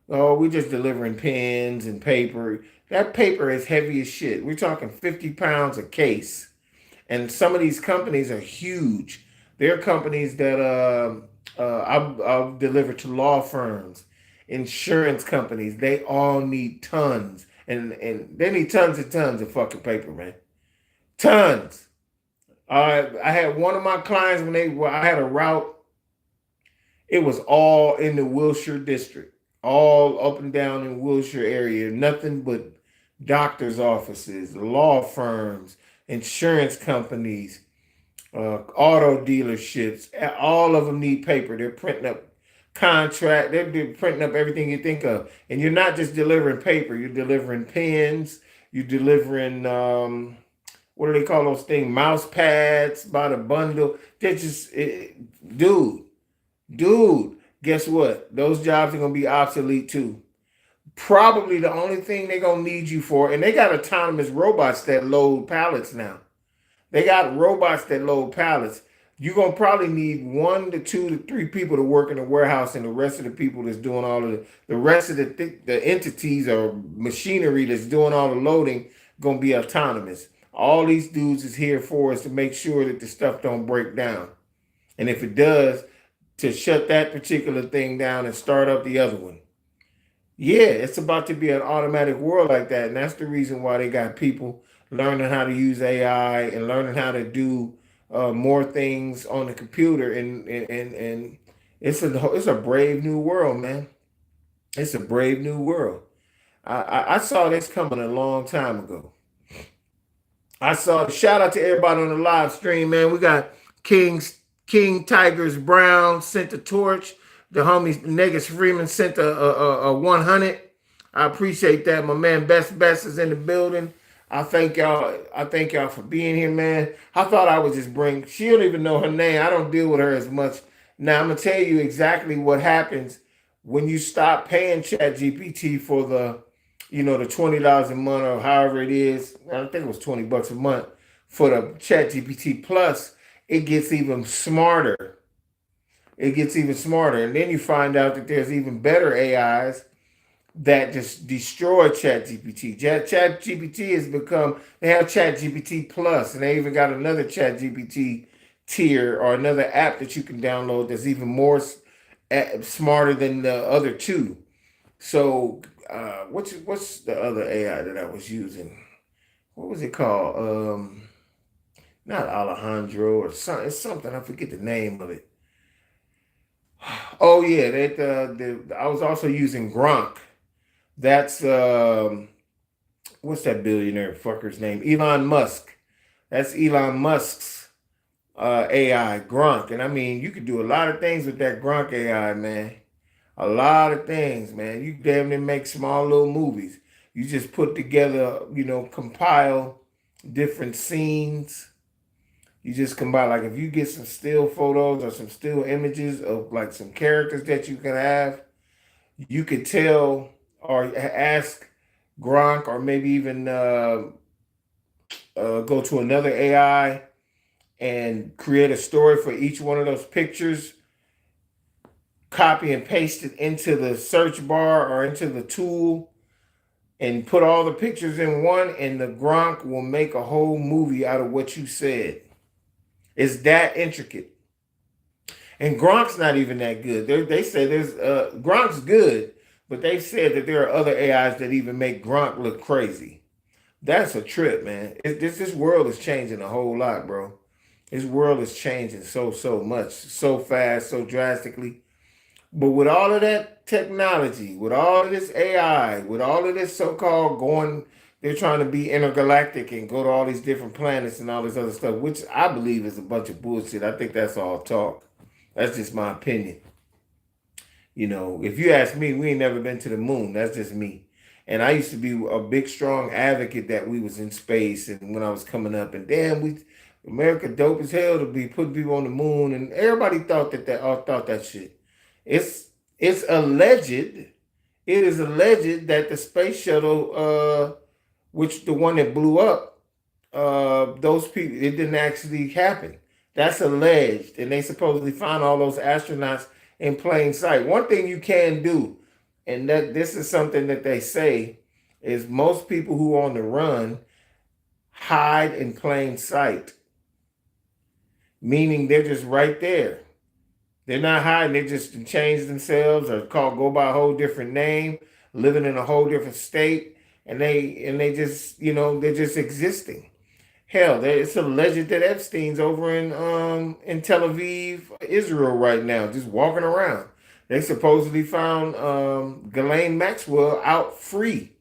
oh, we're just delivering pens and paper. That paper is heavy as shit. We're talking 50 pounds a case. And some of these companies are huge. They're companies that I've delivered to law firms, insurance companies. They all need tons. And they need tons and tons of fucking paper, man. Tons. I had one of my clients I had a route. It was all in the Wilshire district. All up and down in Wilshire area. Nothing but doctor's offices, law firms, insurance companies, auto dealerships. All of them need paper. They're printing up they're printing up everything you think of. And you're not just delivering paper, you're delivering pens, you're delivering what do they call those things? Mouse pads by the bundle. They're just dude, guess what? Those jobs are gonna be obsolete too. Probably the only thing they're gonna need you for, and they got autonomous robots that load pallets now. They got robots that load pallets. You're going to probably need 1 to 2 to 3 people to work in the warehouse, and the rest of the people that's doing all of the rest of the entities or machinery that's doing all the loading going to be autonomous. All these dudes is here for is to make sure that the stuff don't break down. And if it does, to shut that particular thing down and start up the other one. Yeah, it's about to be an automatic world like that. And that's the reason why they got people learning how to use AI and learning how to do more things on the computer. And it's a brave new world, man. It's a brave new world. I saw this coming a long time ago. Shout out to everybody on the live stream, man. We got King Tigers Brown sent a torch. The homie Negus Freeman sent a 100. I appreciate that. My man Best is in the building. I thank y'all for being here, man. I thought I would just bring, she don't even know her name. I don't deal with her as much. Now I'm gonna tell you exactly what happens when you stop paying ChatGPT for the $20 a month or however it is. I think it was $20 a month for the ChatGPT Plus. It gets even smarter. And then you find out that there's even better AIs that just destroy ChatGPT. ChatGPT has become, they have ChatGPT Plus, and they even got another ChatGPT tier or another app that you can download that's even more smarter than the other two. So what's the other AI that I was using? What was it called? Not Alejandro or something. It's something, I forget the name of it. Oh yeah, I was also using Gronk. That's what's that billionaire fucker's name? Elon Musk. That's Elon Musk's AI, Gronk. And I mean, you could do a lot of things with that Gronk AI, man. A lot of things, man. You damn near make small little movies. You just put together, compile different scenes. You just combine, like if you get some still photos or some still images of like some characters that you can have, you could tell or ask Gronk, or maybe even go to another AI and create a story for each one of those pictures, copy and paste it into the search bar or into the tool, and put all the pictures in one, and the Gronk will make a whole movie out of what you said. It's that intricate. And Gronk's not even that good. They say there's Gronk's good, but they said that there are other AIs that even make Gronk look crazy. That's a trip, man. This world is changing a whole lot, bro. This world is changing so much, so fast, so drastically. But with all of that technology, with all of this AI, with all of this so-called going, they're trying to be intergalactic and go to all these different planets and all this other stuff, which I believe is a bunch of bullshit. I think that's all talk. That's just my opinion. You know, if you ask me, we ain't never been to the moon. That's just me. And I used to be a big, strong advocate that we was in space, and when I was coming up, and damn, America dope as hell to be putting people on the moon, and everybody thought that all thought that shit. It's alleged. It is alleged that the space shuttle, which the one that blew up, those people, it didn't actually happen. That's alleged, and they supposedly found all those astronauts in plain sight. One thing you can do, and that this is something that they say, is most people who are on the run hide in plain sight, meaning they're just right there. They're not hiding. They just change themselves or go by a whole different name, living in a whole different state, and they just they're just existing. Hell, it's alleged that Epstein's over in Tel Aviv, Israel right now, just walking around. They supposedly found Ghislaine Maxwell out free.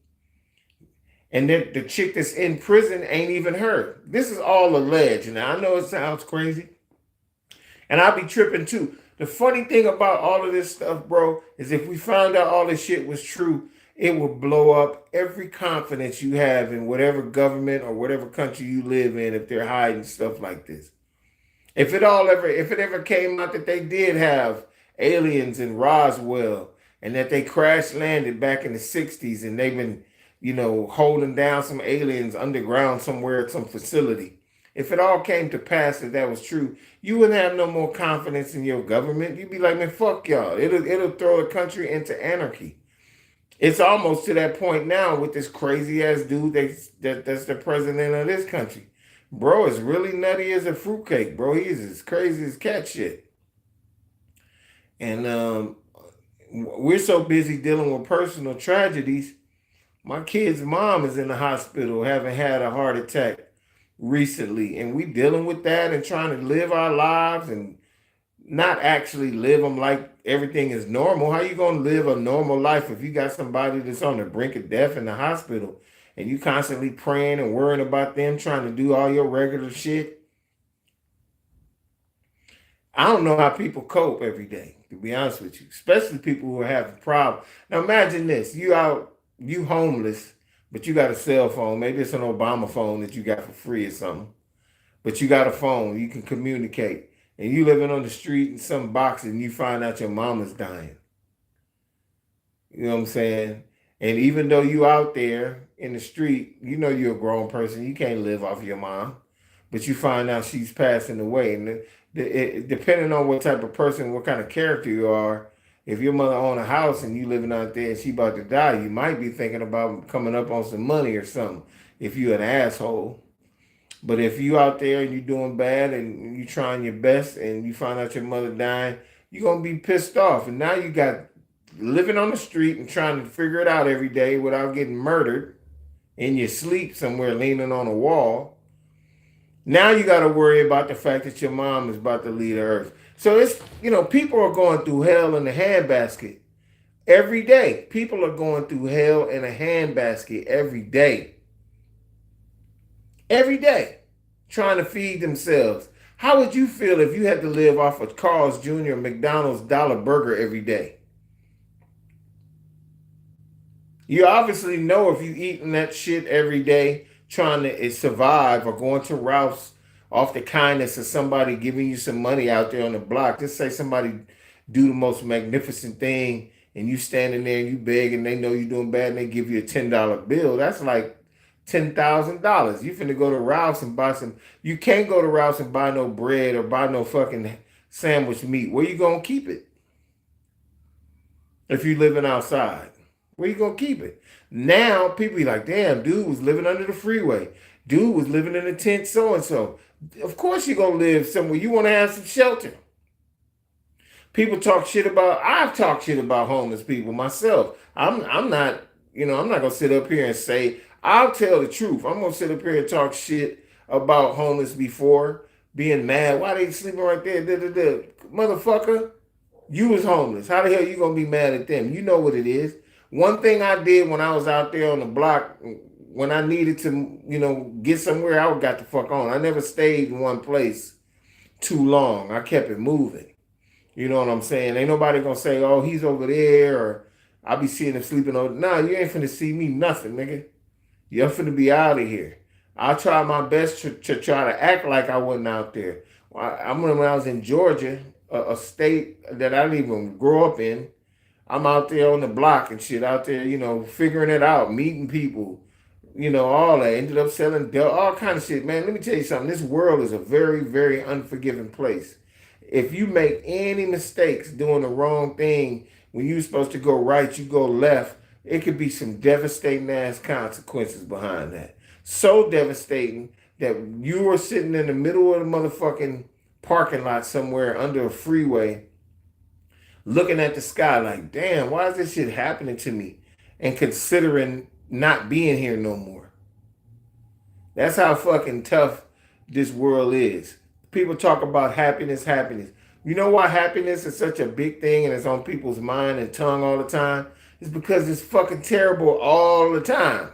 And then the chick that's in prison ain't even her. This is all alleged. Now, I know it sounds crazy. And I'll be tripping too. The funny thing about all of this stuff, bro, is if we found out all this shit was true, it will blow up every confidence you have in whatever government or whatever country you live in if they're hiding stuff like this. If it ever came out that they did have aliens in Roswell and that they crash landed back in the 60s and they've been, holding down some aliens underground somewhere at some facility. If it all came to pass that was true, you wouldn't have no more confidence in your government. You'd be like, man, fuck y'all. It'll throw the country into anarchy. It's almost to that point now with this crazy ass dude that's the president of this country. Bro is really nutty as a fruitcake, bro. He's as crazy as cat shit. And we're so busy dealing with personal tragedies. My kid's mom is in the hospital having had a heart attack recently, and we dealing with that and trying to live our lives and not actually live them like everything is normal. How you going to live a normal life if you got somebody that's on the brink of death in the hospital and you constantly praying and worrying about them, trying to do all your regular shit? I don't know how people cope every day, to be honest with you, especially people who are having problems. Now imagine this, you homeless, but you got a cell phone. Maybe it's an Obama phone that you got for free or something, but you got a phone, you can communicate. And you living on the street in some box and you find out your mama's dying. You know what I'm saying? And even though you out there in the street, you're a grown person. You can't live off your mom. But you find out she's passing away. And depending on what type of person, what kind of character you are, if your mother own a house and you living out there and she about to die, you might be thinking about coming up on some money or something if you an asshole. But if you out there and you're doing bad and you trying your best and you find out your mother dying, you're going to be pissed off. And now you got living on the street and trying to figure it out every day without getting murdered in your sleep somewhere leaning on a wall. Now you got to worry about the fact that your mom is about to leave the earth. So it's, people are going through hell in a handbasket every day. People are going through hell in a handbasket every day. Every day, trying to feed themselves. How would you feel if you had to live off of Carl's Jr. McDonald's dollar burger every day? You obviously know if you eating that shit every day, trying to survive, or going to Ralph's off the kindness of somebody giving you some money out there on the block. Just say somebody do the most magnificent thing and you standing there and you beg and they know you're doing bad and they give you a $10 bill, that's like $10,000. You finna go to Ralph's and buy some. You can't go to Ralph's and buy no bread or buy no fucking sandwich meat. Where you gonna keep it? If you living outside, where you gonna keep it? Now people be like, damn, dude was living under the freeway. Dude was living in a tent so and so. Of course you're gonna live somewhere. You wanna have some shelter. People talk shit about, I've talked shit about homeless people myself. I'm not, I'm not gonna sit up here and say, I'll tell the truth. I'm gonna sit up here and talk shit about homeless before being mad. Why they sleeping right there? Motherfucker, you was homeless. How the hell you gonna be mad at them? You know what it is. One thing I did when I was out there on the block, when I needed to, get somewhere, I got the fuck on. I never stayed in one place too long. I kept it moving. You know what I'm saying? Ain't nobody gonna say, oh, he's over there, or I'll be seeing him sleeping over. Nah, you ain't finna see me nothing, nigga. You're finna be out of here. I'll try my best to try to act like I wasn't out there. I remember when I was in Georgia, a state that I didn't even grow up in. I'm out there on the block and shit, out there, figuring it out, meeting people, all that. Ended up selling all kind of shit. Man, let me tell you something. This world is a very, very unforgiving place. If you make any mistakes doing the wrong thing, when you're supposed to go right, you go left, it could be some devastating ass consequences behind that. So devastating that you were sitting in the middle of the motherfucking parking lot somewhere under a freeway, looking at the sky like, damn, why is this shit happening to me? And considering not being here no more. That's how fucking tough this world is. People talk about happiness. You know why happiness is such a big thing and it's on people's mind and tongue all the time? It's because it's fucking terrible all the time.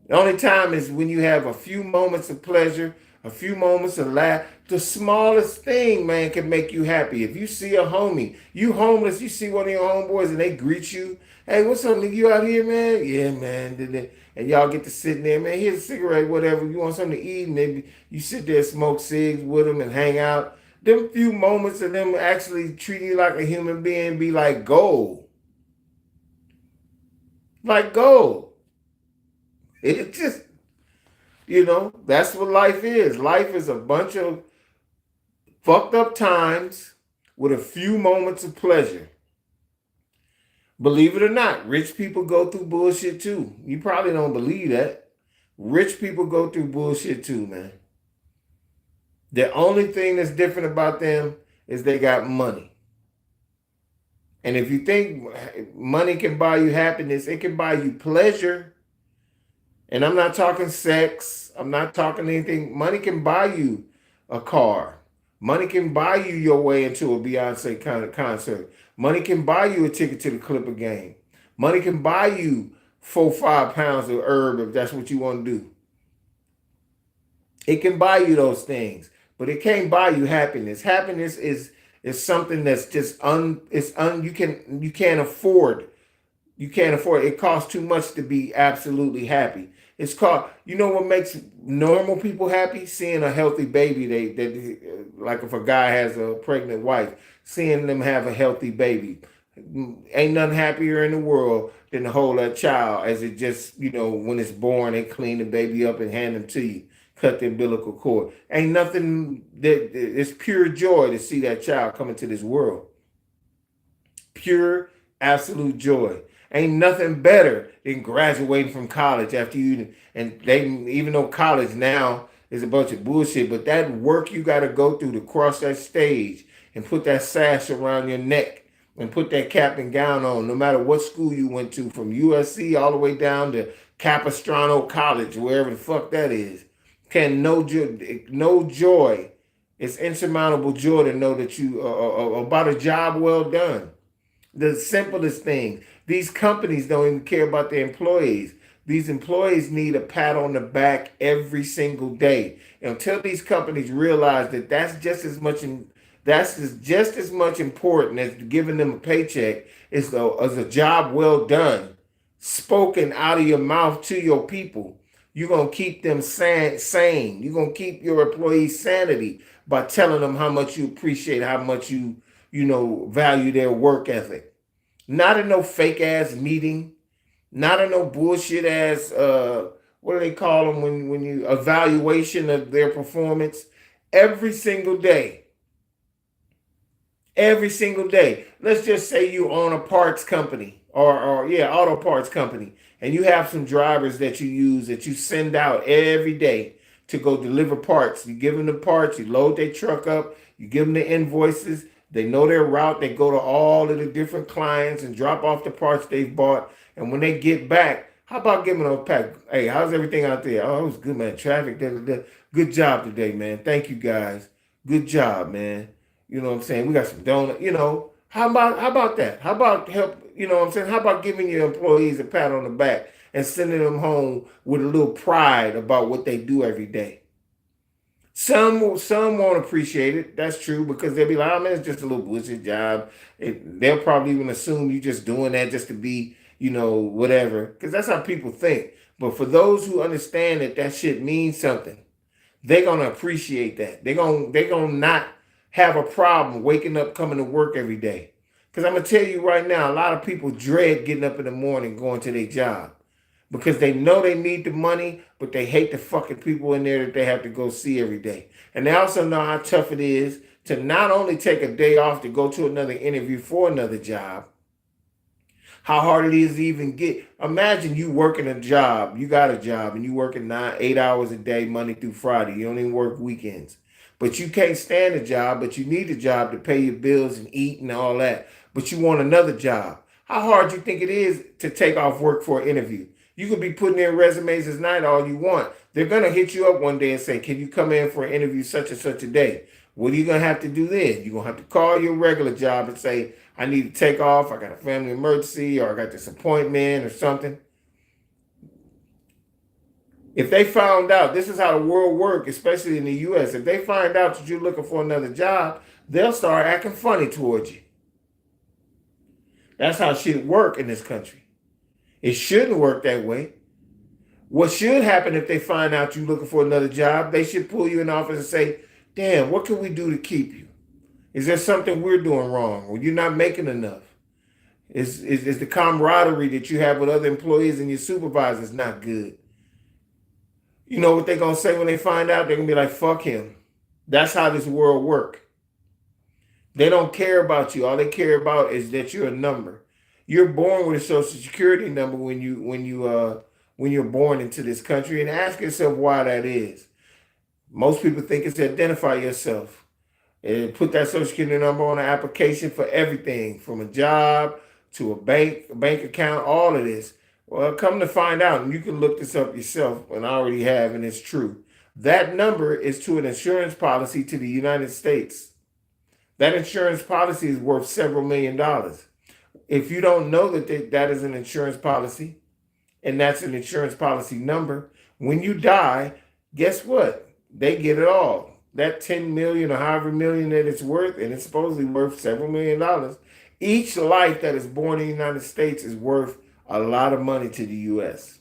The only time is when you have a few moments of pleasure, a few moments of laugh. The smallest thing, man, can make you happy. If you see a homie, you homeless, you see one of your homeboys and they greet you. Hey, what's up, nigga? You out here, man? Yeah, man. And y'all get to sit there, man. Here's a cigarette, whatever. You want something to eat? Maybe you sit there, smoke cigs with them and hang out. Them few moments of them actually treating you like a human being be like gold. Like gold. It just, that's what life is. Life is a bunch of fucked up times with a few moments of pleasure. Believe it or not, rich people go through bullshit too. You probably don't believe that. Rich people go through bullshit too, man. The only thing that's different about them is they got money. And if you think money can buy you happiness, it can buy you pleasure. And I'm not talking sex. I'm not talking anything. Money can buy you a car. Money can buy you your way into a Beyonce kind of concert. Money can buy you a ticket to the Clipper game. Money can buy you 4-5 pounds of herb if that's what you want to do. It can buy you those things, but it can't buy you happiness. Happiness is something that's just you can't afford. You can't afford it. It costs too much to be absolutely happy. It's called, what makes normal people happy? Seeing a healthy baby. Like if a guy has a pregnant wife, seeing them have a healthy baby. Ain't nothing happier in the world than to hold that child as it just, when it's born, they clean the baby up and hand them to you. Cut the umbilical cord. Ain't nothing it's pure joy to see that child come into this world. Pure, absolute joy. Ain't nothing better than graduating from college after even though college now is a bunch of bullshit, but that work you got to go through to cross that stage and put that sash around your neck and put that cap and gown on, no matter what school you went to, from USC all the way down to Capistrano College, wherever the fuck that is. No joy. It's insurmountable joy to know that you about a job well done. The simplest thing. These companies don't even care about their employees. These employees need a pat on the back every single day. And until these companies realize that that's just as much important as giving them a paycheck as a job well done, spoken out of your mouth to your people, you're going to keep them sane. You're going to keep your employees' sanity by telling them how much you appreciate, how much you value their work ethic. not in no fake ass meeting, not in no bullshit ass what do they call them when you evaluation of their performance every single day. Every single day. Let's just say you own a parts company or yeah, auto parts company, and you have some drivers that you use that you send out every day to go deliver parts. You give them the parts, you load their truck up, you give them the invoices, they know their route, they go to all of the different clients and drop off the parts they've bought. And when they get back, how about giving them a pack? Hey, how's everything out there? Oh, it was good, man. Traffic, da, da, da. Good job today, man. Thank you guys. Good job, man. You know what I'm saying? We got some donut, how about that? How about help, you know what I'm saying? How about giving your employees a pat on the back and sending them home with a little pride about what they do every day? Some won't appreciate it. That's true, because they'll be like, oh man, it's just a little bullshit job. They'll probably even assume you just doing that just to be, whatever. Because that's how people think. But for those who understand that shit means something, they're gonna appreciate that. They're gonna not have a problem waking up, coming to work every day. Because I'm gonna tell you right now, a lot of people dread getting up in the morning, going to their job, because they know they need the money, but they hate the fucking people in there that they have to go see every day. And they also know how tough it is to not only take a day off to go to another interview for another job, how hard it is to even get. Imagine you working a job, you got a job, and you working 8 hours a day, Monday through Friday. You don't even work weekends. But you can't stand a job, but you need a job to pay your bills and eat and all that. But you want another job. How hard do you think it is to take off work for an interview? You could be putting in resumes at night all you want. They're going to hit you up one day and say, can you come in for an interview such and such a day? What are you going to have to do then? You're going to have to call your regular job and say, I need to take off. I got a family emergency, or I got this appointment or something. If they found out, this is how the world works, especially in the U.S., if they find out that you're looking for another job, they'll start acting funny towards you. That's how shit work in this country. It shouldn't work that way. What should happen if they find out you're looking for another job, they should pull you in the office and say, damn, what can we do to keep you? Is there something we're doing wrong? Or you're not making enough? Is the camaraderie that you have with other employees and your supervisors not good? You know what they're going to say when they find out? They're going to be like, fuck him. That's how this world works. They don't care about you. All they care about is that you're a number. You're born with a social security number when you're born into this country, and ask yourself why that is. Most people think it's to identify yourself and put that social security number on an application for everything, from a job to a bank account, all of this. Well, come to find out, and you can look this up yourself, and I already have, and it's true. That number is to an insurance policy to the United States. That insurance policy is worth several $1 million. If you don't know that is an insurance policy, and that's an insurance policy number, when you die, guess what? They get it all. That 10 million or however million that it's worth, and it's supposedly worth several $1 million. Each life that is born in the United States is worth a lot of money to the U.S.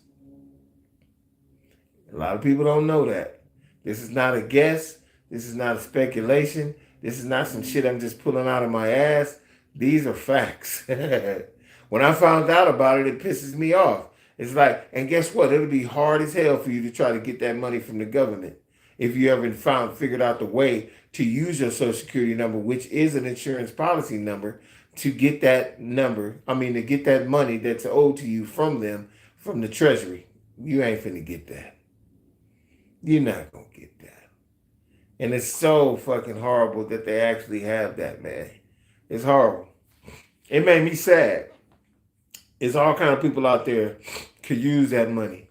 A lot of people don't know that. This is not a guess. This is not a speculation. This is not some shit I'm just pulling out of my ass. These are facts. When I found out about it, it pisses me off. It's like, and guess what? It'll be hard as hell for you to try to get that money from the government if you ever figured out the way to use your social security number, which is an insurance policy number, to get that to get that money that's owed to you from them, from the Treasury. You ain't finna get that. You're not gonna get that. And it's so fucking horrible that they actually have that, man. It's horrible. It made me sad. It's all kind of people out there could use that money.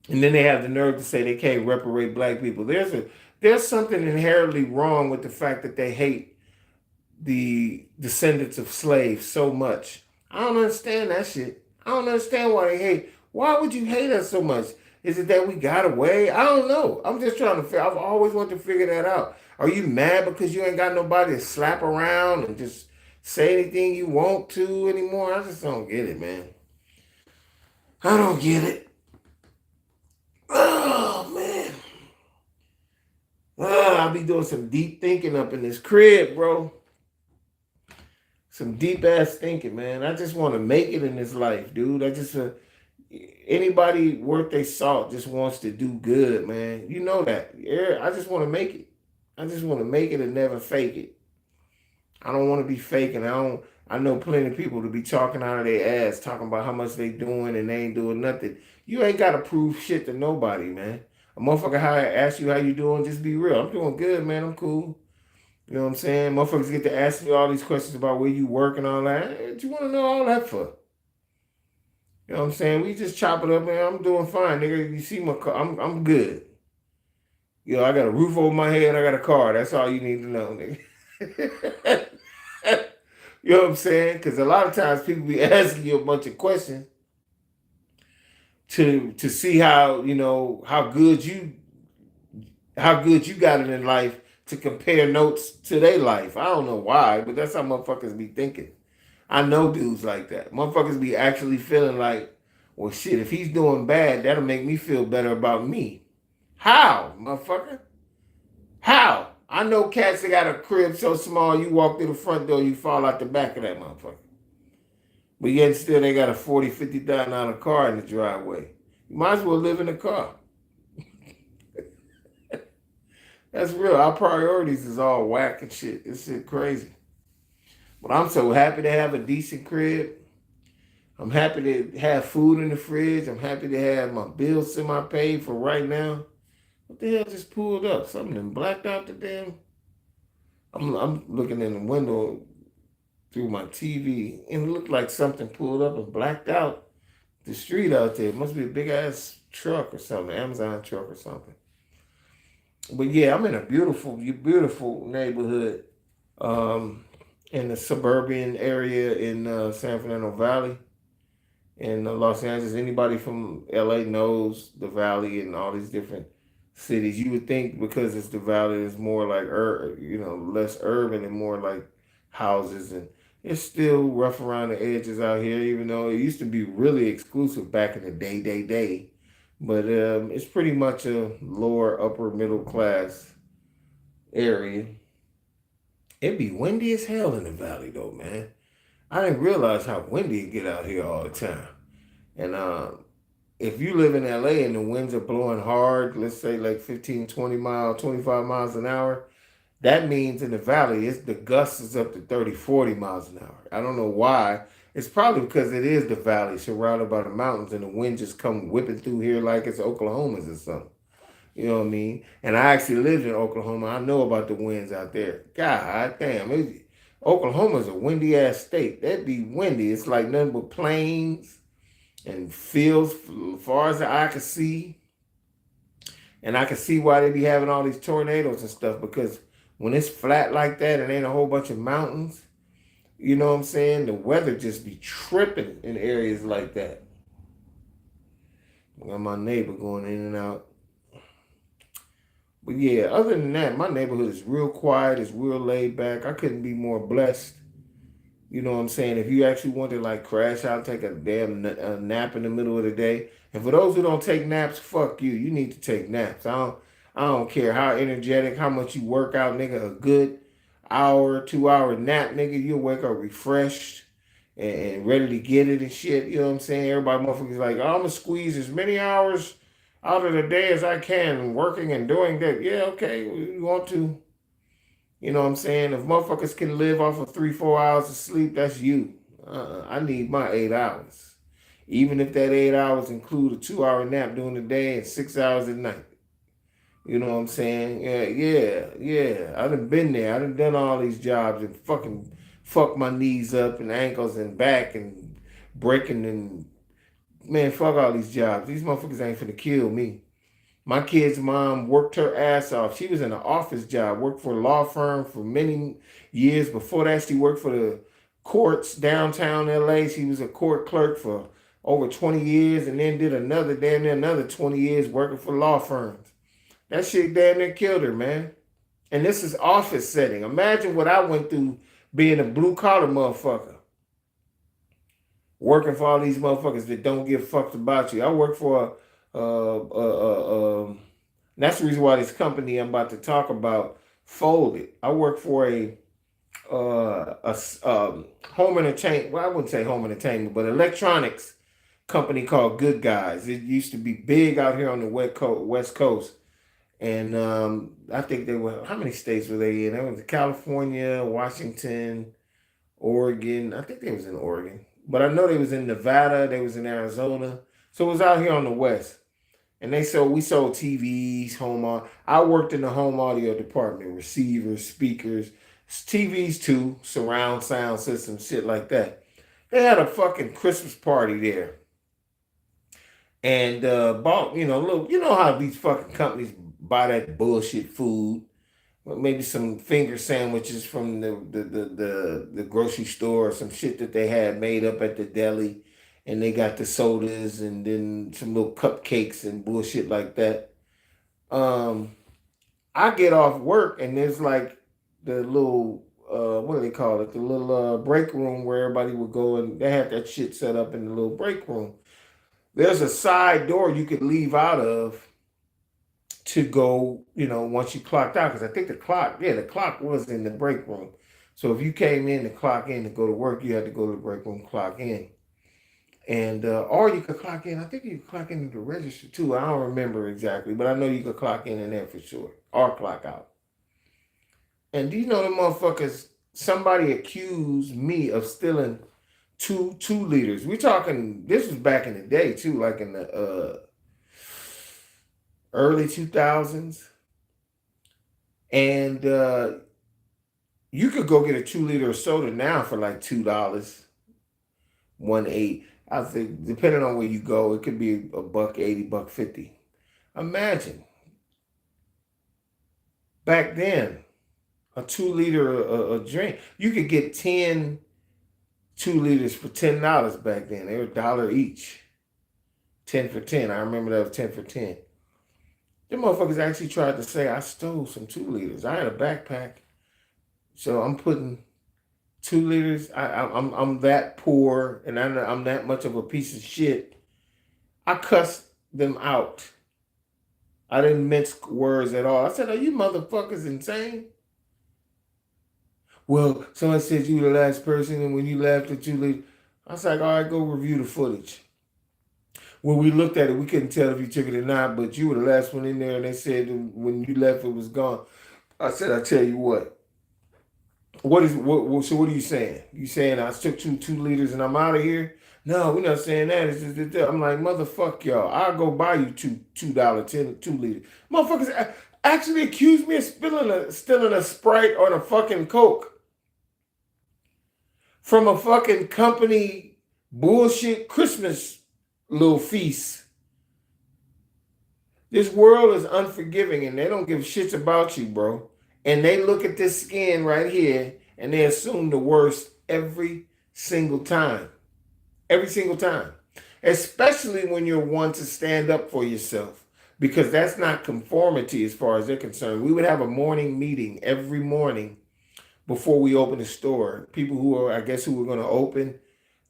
And then they have the nerve to say they can't reparate black people. There's something inherently wrong with the fact that they hate the descendants of slaves so much. I don't understand that shit. I don't understand why they hate. Why would you hate us so much? Is it that we got away? I don't know. I'm just trying to I've always wanted to figure that out. Are you mad because you ain't got nobody to slap around and just say anything you want to anymore? I just don't get it, man. I don't get it. Oh, man. I'll be doing some deep thinking up in this crib, bro. some deep ass thinking, man. I just want to make it in this life, dude. I just anybody worth their salt just wants to do good, man. You know that. Yeah, I just want to make it. I just want to make it and never fake it. I don't want to be faking. I know plenty of people to be talking out of their ass, talking about how much they doing and they ain't doing nothing. You ain't gotta prove shit to nobody, man. A motherfucker ask you how you doing, just be real. I'm doing good, man. I'm cool. You know what I'm saying? Motherfuckers get to ask me all these questions about where you work and all that. What you want to know all that for? You know what I'm saying? We just chop it up, man. I'm doing fine, nigga. You see my car? I'm good. You know, I got a roof over my head. I got a car. That's all you need to know, nigga. You know what I'm saying? Because a lot of times people be asking you a bunch of questions to see how, you know, how good you got it in life, to compare notes to their life. I don't know why, but that's how motherfuckers be thinking. I know dudes like that. Motherfuckers be actually feeling like, well, shit, if he's doing bad, that'll make me feel better about me. How, motherfucker? How? I know cats that got a crib so small, you walk through the front door, you fall out the back of that motherfucker. But yet still they got a $40,000, $50,000 car in the driveway. You might as well live in a car. That's real. Our priorities is all whack and shit. This shit crazy. But I'm so happy to have a decent crib. I'm happy to have food in the fridge. I'm happy to have my bills semi-paid for right now. What the hell just pulled up? Something done blacked out the damn. I'm looking in the window through my TV, and it looked like something pulled up and blacked out the street out there. It must be a big ass truck or something, Amazon truck or something. But yeah, I'm in a beautiful neighborhood in the suburban area in San Fernando Valley in Los Angeles. Anybody from LA knows the Valley and all these different cities. You would think because it's the Valley, it's more like less urban and more like houses, and it's still rough around the edges out here. Even though it used to be really exclusive back in the day. But it's pretty much a lower, upper middle class area. It'd be windy as hell in the Valley, though, man. I didn't realize how windy it get out here all the time. And if you live in LA and the winds are blowing hard, let's say like 15, 20 miles, 25 miles an hour, that means in the Valley, the gust is up to 30, 40 miles an hour. I don't know why. It's probably because it is the Valley surrounded by the mountains and the wind just come whipping through here like it's Oklahoma's or something. You know what I mean? And I actually lived in Oklahoma. I know about the winds out there. God damn. Oklahoma's a windy ass state. That'd be windy. It's like nothing but plains and fields as far as the eye can see. And I can see why they be having all these tornadoes and stuff, because when it's flat like that and ain't a whole bunch of mountains, you know what I'm saying? The weather just be tripping in areas like that. I got my neighbor going in and out. But yeah, other than that, my neighborhood is real quiet. It's real laid back. I couldn't be more blessed. You know what I'm saying? If you actually want to like crash out, take a damn nap in the middle of the day. And for those who don't take naps, fuck you. You need to take naps. I don't care how energetic, how much you work out, nigga. A good hour, 2 hour nap, nigga, you'll wake up refreshed and ready to get it and shit. You know what I'm saying? Everybody motherfuckers like, I'm gonna squeeze as many hours out of the day as I can working and doing that. Yeah, okay, you want to. You know what I'm saying? If motherfuckers can live off of 3-4 hours of sleep, that's you. I need my 8 hours. Even if that 8 hours include a 2-hour nap during the day and 6 hours at night. You know what I'm saying? Yeah. I done been there. I done done all these jobs and fucking fuck my knees up and ankles and back and breaking and, man, fuck all these jobs. These motherfuckers ain't finna kill me. My kid's mom worked her ass off. She was in an office job, worked for a law firm for many years. Before that, she worked for the courts downtown LA. She was a court clerk for over 20 years and then did another 20 years working for law firms. That shit damn near killed her, man. And this is office setting. Imagine what I went through being a blue collar motherfucker. Working for all these motherfuckers that don't give fucks about you. I work for that's the reason why this company I'm about to talk about folded. I work for a home entertainment. Well, I wouldn't say home entertainment, but electronics company called Good Guys. It used to be big out here on the West Coast. And I think they were, how many states were they in? They was California, Washington, Oregon. I think they was in Oregon. But I know they was in Nevada, they was in Arizona. So it was out here on the West. And we sold TVs, I worked in the home audio department, receivers, speakers, TVs too, surround sound systems, shit like that. They had a fucking Christmas party there. And bought, look, you know how these fucking companies buy that bullshit food, maybe some finger sandwiches from the grocery store, or some shit that they had made up at the deli, and they got the sodas and then some little cupcakes and bullshit like that. Um, I get off work and there's like the little what do they call it? The little break room where everybody would go, and they had that shit set up in the little break room. There's a side door you could leave out of to go, once you clocked out. Because I think the clock was in the break room. So if you came in to clock in to go to work, you had to go to the break room, clock in. And, or you could clock in, I think you could clock in the register too. I don't remember exactly, but I know you could clock in there for sure, or clock out. And do you know the motherfuckers, somebody accused me of stealing two liters. We're talking, this was back in the day too, like in the early 2000s. And you could go get a 2 liter of soda now for like $2, 1.8. I think depending on where you go, it could be $1.80, $1.50. Imagine back then, a 2 liter a drink, you could get 10 2 liters for $10 back then. They were $1 each. 10 for 10. I remember that was 10 for 10. Them motherfuckers actually tried to say I stole some 2 liters. I had a backpack, so I'm putting 2 liters. I'm that poor, and I'm that much of a piece of shit. I cussed them out. I didn't mince words at all. I said, "Are you motherfuckers insane?" Well, someone said you were the last person, and when you left at 2 liters, I was like, "All right, go review the footage." When we looked at it, we couldn't tell if you took it or not, but you were the last one in there, and they said when you left, it was gone. I said, "I tell you what. So what are you saying? You saying I took 2 liters and I'm out of here?" No, we're not saying that. It's just that. I'm like, motherfuck y'all. I'll go buy you $2 2 liters. Motherfuckers actually accused me of stealing a Sprite or a fucking Coke from a fucking company bullshit Christmas little feast. This world is unforgiving, and they don't give shits about you, bro. And they look at this skin right here and they assume the worst every single time. Every single time. Especially when you're one to stand up for yourself. Because that's not conformity as far as they're concerned. We would have a morning meeting every morning before we open the store. People who were going to open,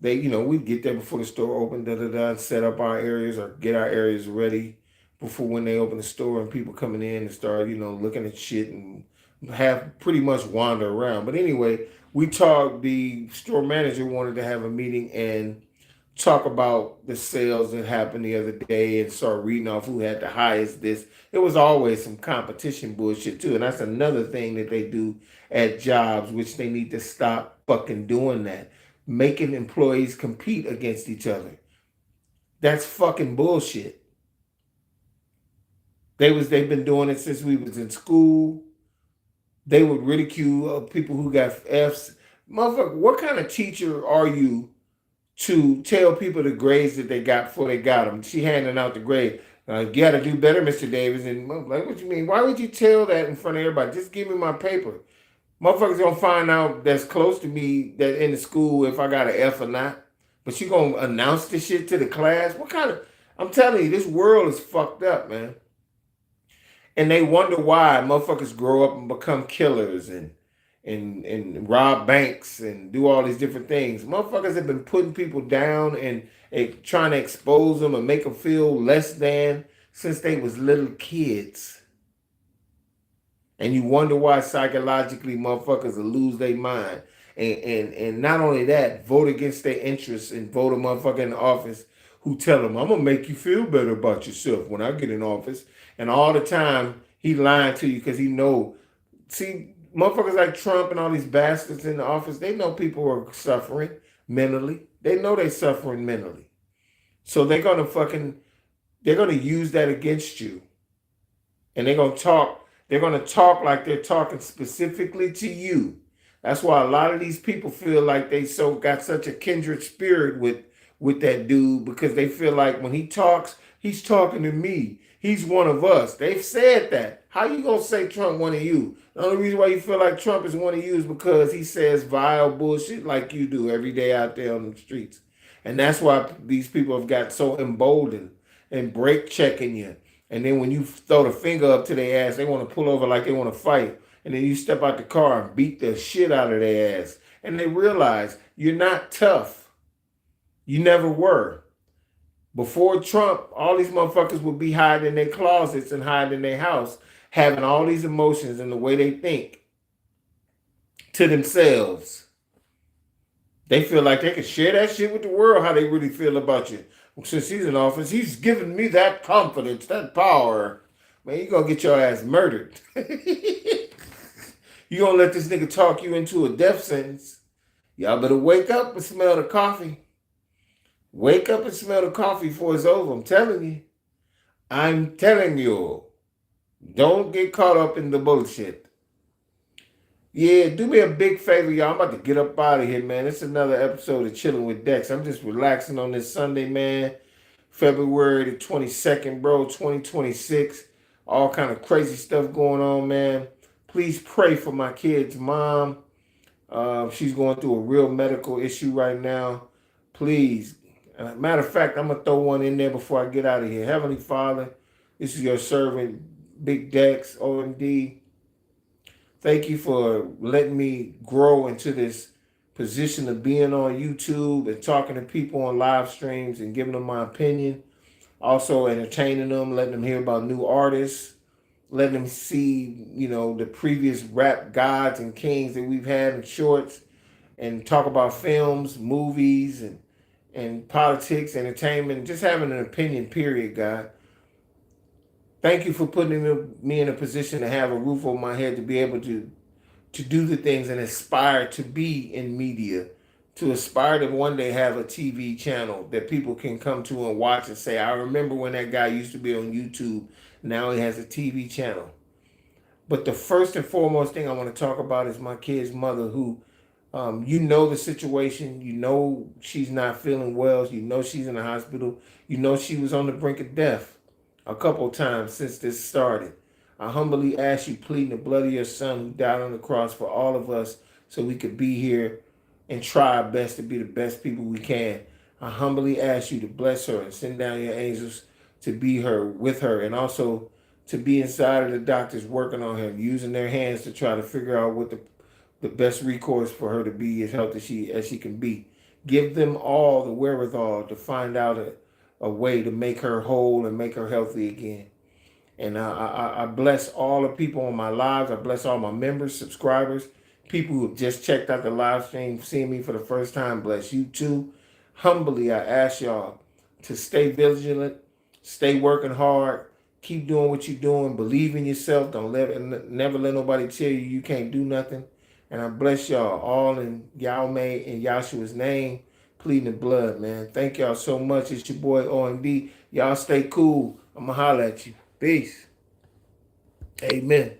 we'd get there before the store opened, and set up our areas or get our areas ready before when they open the store, and people coming in and start, looking at shit and have pretty much wander around. But anyway, the store manager wanted to have a meeting and talk about the sales that happened the other day and start reading off who had the highest this. It was always some competition bullshit too. And that's another thing that they do at jobs, which they need to stop fucking doing that. Making employees compete against each other. That's fucking bullshit. They've been doing it since we was in school. They would ridicule people who got F's. Motherfucker, what kind of teacher are you to tell people the grades that they got before they got them? She handing out the grade. You got to do better, Mr. Davis. And like, what you mean? Why would you tell that in front of everybody? Just give me my paper. Motherfuckers gonna find out that's close to me that in the school if I got an F or not. But you gonna announce this shit to the class? What kind of? I'm telling you, this world is fucked up, man. And they wonder why motherfuckers grow up and become killers and rob banks and do all these different things. Motherfuckers have been putting people down and trying to expose them and make them feel less than since they was little kids. And you wonder why psychologically motherfuckers will lose their mind. And not only that, vote against their interests and vote a motherfucker in the office who tell them, I'm gonna make you feel better about yourself when I get in office. And all the time he lying to you because he know. See, motherfuckers like Trump and all these bastards in the office, they know people are suffering mentally. They know they suffering mentally. So they're gonna use that against you. And they're gonna talk like they're talking specifically to you. That's why a lot of these people feel like they so got such a kindred spirit with that dude, because they feel like when he talks, he's talking to me. He's one of us. They've said that. How you gonna say Trump one of you? The only reason why you feel like Trump is one of you is because he says vile bullshit like you do every day out there on the streets. And that's why these people have got so emboldened and break checking you. And then when you throw the finger up to their ass, they want to pull over like they want to fight. And then you step out the car and beat the shit out of their ass. And they realize you're not tough. You never were. Before Trump, all these motherfuckers would be hiding in their closets and hiding in their house, having all these emotions and the way they think to themselves. They feel like they can share that shit with the world, how they really feel about you. Since he's in office, he's giving me that confidence, that power. Man, you gonna get your ass murdered. You gonna let this nigga talk you into a death sentence. Y'all better wake up and smell the coffee. Wake up and smell the coffee before it's over. I'm telling you. I'm telling you. Don't get caught up in the bullshit. Yeah, do me a big favor, y'all. I'm about to get up out of here, man. It's another episode of Chillin' With Dex. I'm just relaxing on this Sunday, man. February the 22nd, bro, 2026. All kind of crazy stuff going on, man. Please pray for my kid's mom. She's going through a real medical issue right now. Please. Matter of fact, I'm going to throw one in there before I get out of here. Heavenly Father, this is your servant, Big Dex, OMD. Thank you for letting me grow into this position of being on YouTube and talking to people on live streams and giving them my opinion. Also entertaining them, letting them hear about new artists, letting them see, the previous rap gods and kings that we've had in shorts, and talk about films, movies, and politics, entertainment, just having an opinion, period, God. Thank you for putting me in a position to have a roof over my head, to be able to do the things and aspire to be in media, to aspire to one day have a TV channel that people can come to and watch and say, I remember when that guy used to be on YouTube. Now he has a TV channel. But the first and foremost thing I want to talk about is my kid's mother, who, the situation. She's not feeling well. She's in the hospital. She was on the brink of death a couple of times since this started. I humbly ask you, pleading the blood of your son who died on the cross for all of us so we could be here and try our best to be the best people we can. I humbly ask you to bless her and send down your angels to be with her, and also to be inside of the doctors working on her, using their hands to try to figure out what the best recourse for her to be as healthy as she can be. Give them all the wherewithal to find out a way to make her whole and make her healthy again. And I bless all the people on my lives. I bless all my members, subscribers, people who have just checked out the live stream, seeing me for the first time. Bless you too. Humbly, I ask y'all to stay vigilant, stay working hard, keep doing what you're doing, believe in yourself. Never let nobody tell you you can't do nothing. And I bless y'all all in Yahweh and Yahshua's name, pleading the blood, man. Thank y'all so much. It's your boy OMD. Y'all stay cool. I'm going to holler at you. Peace. Amen.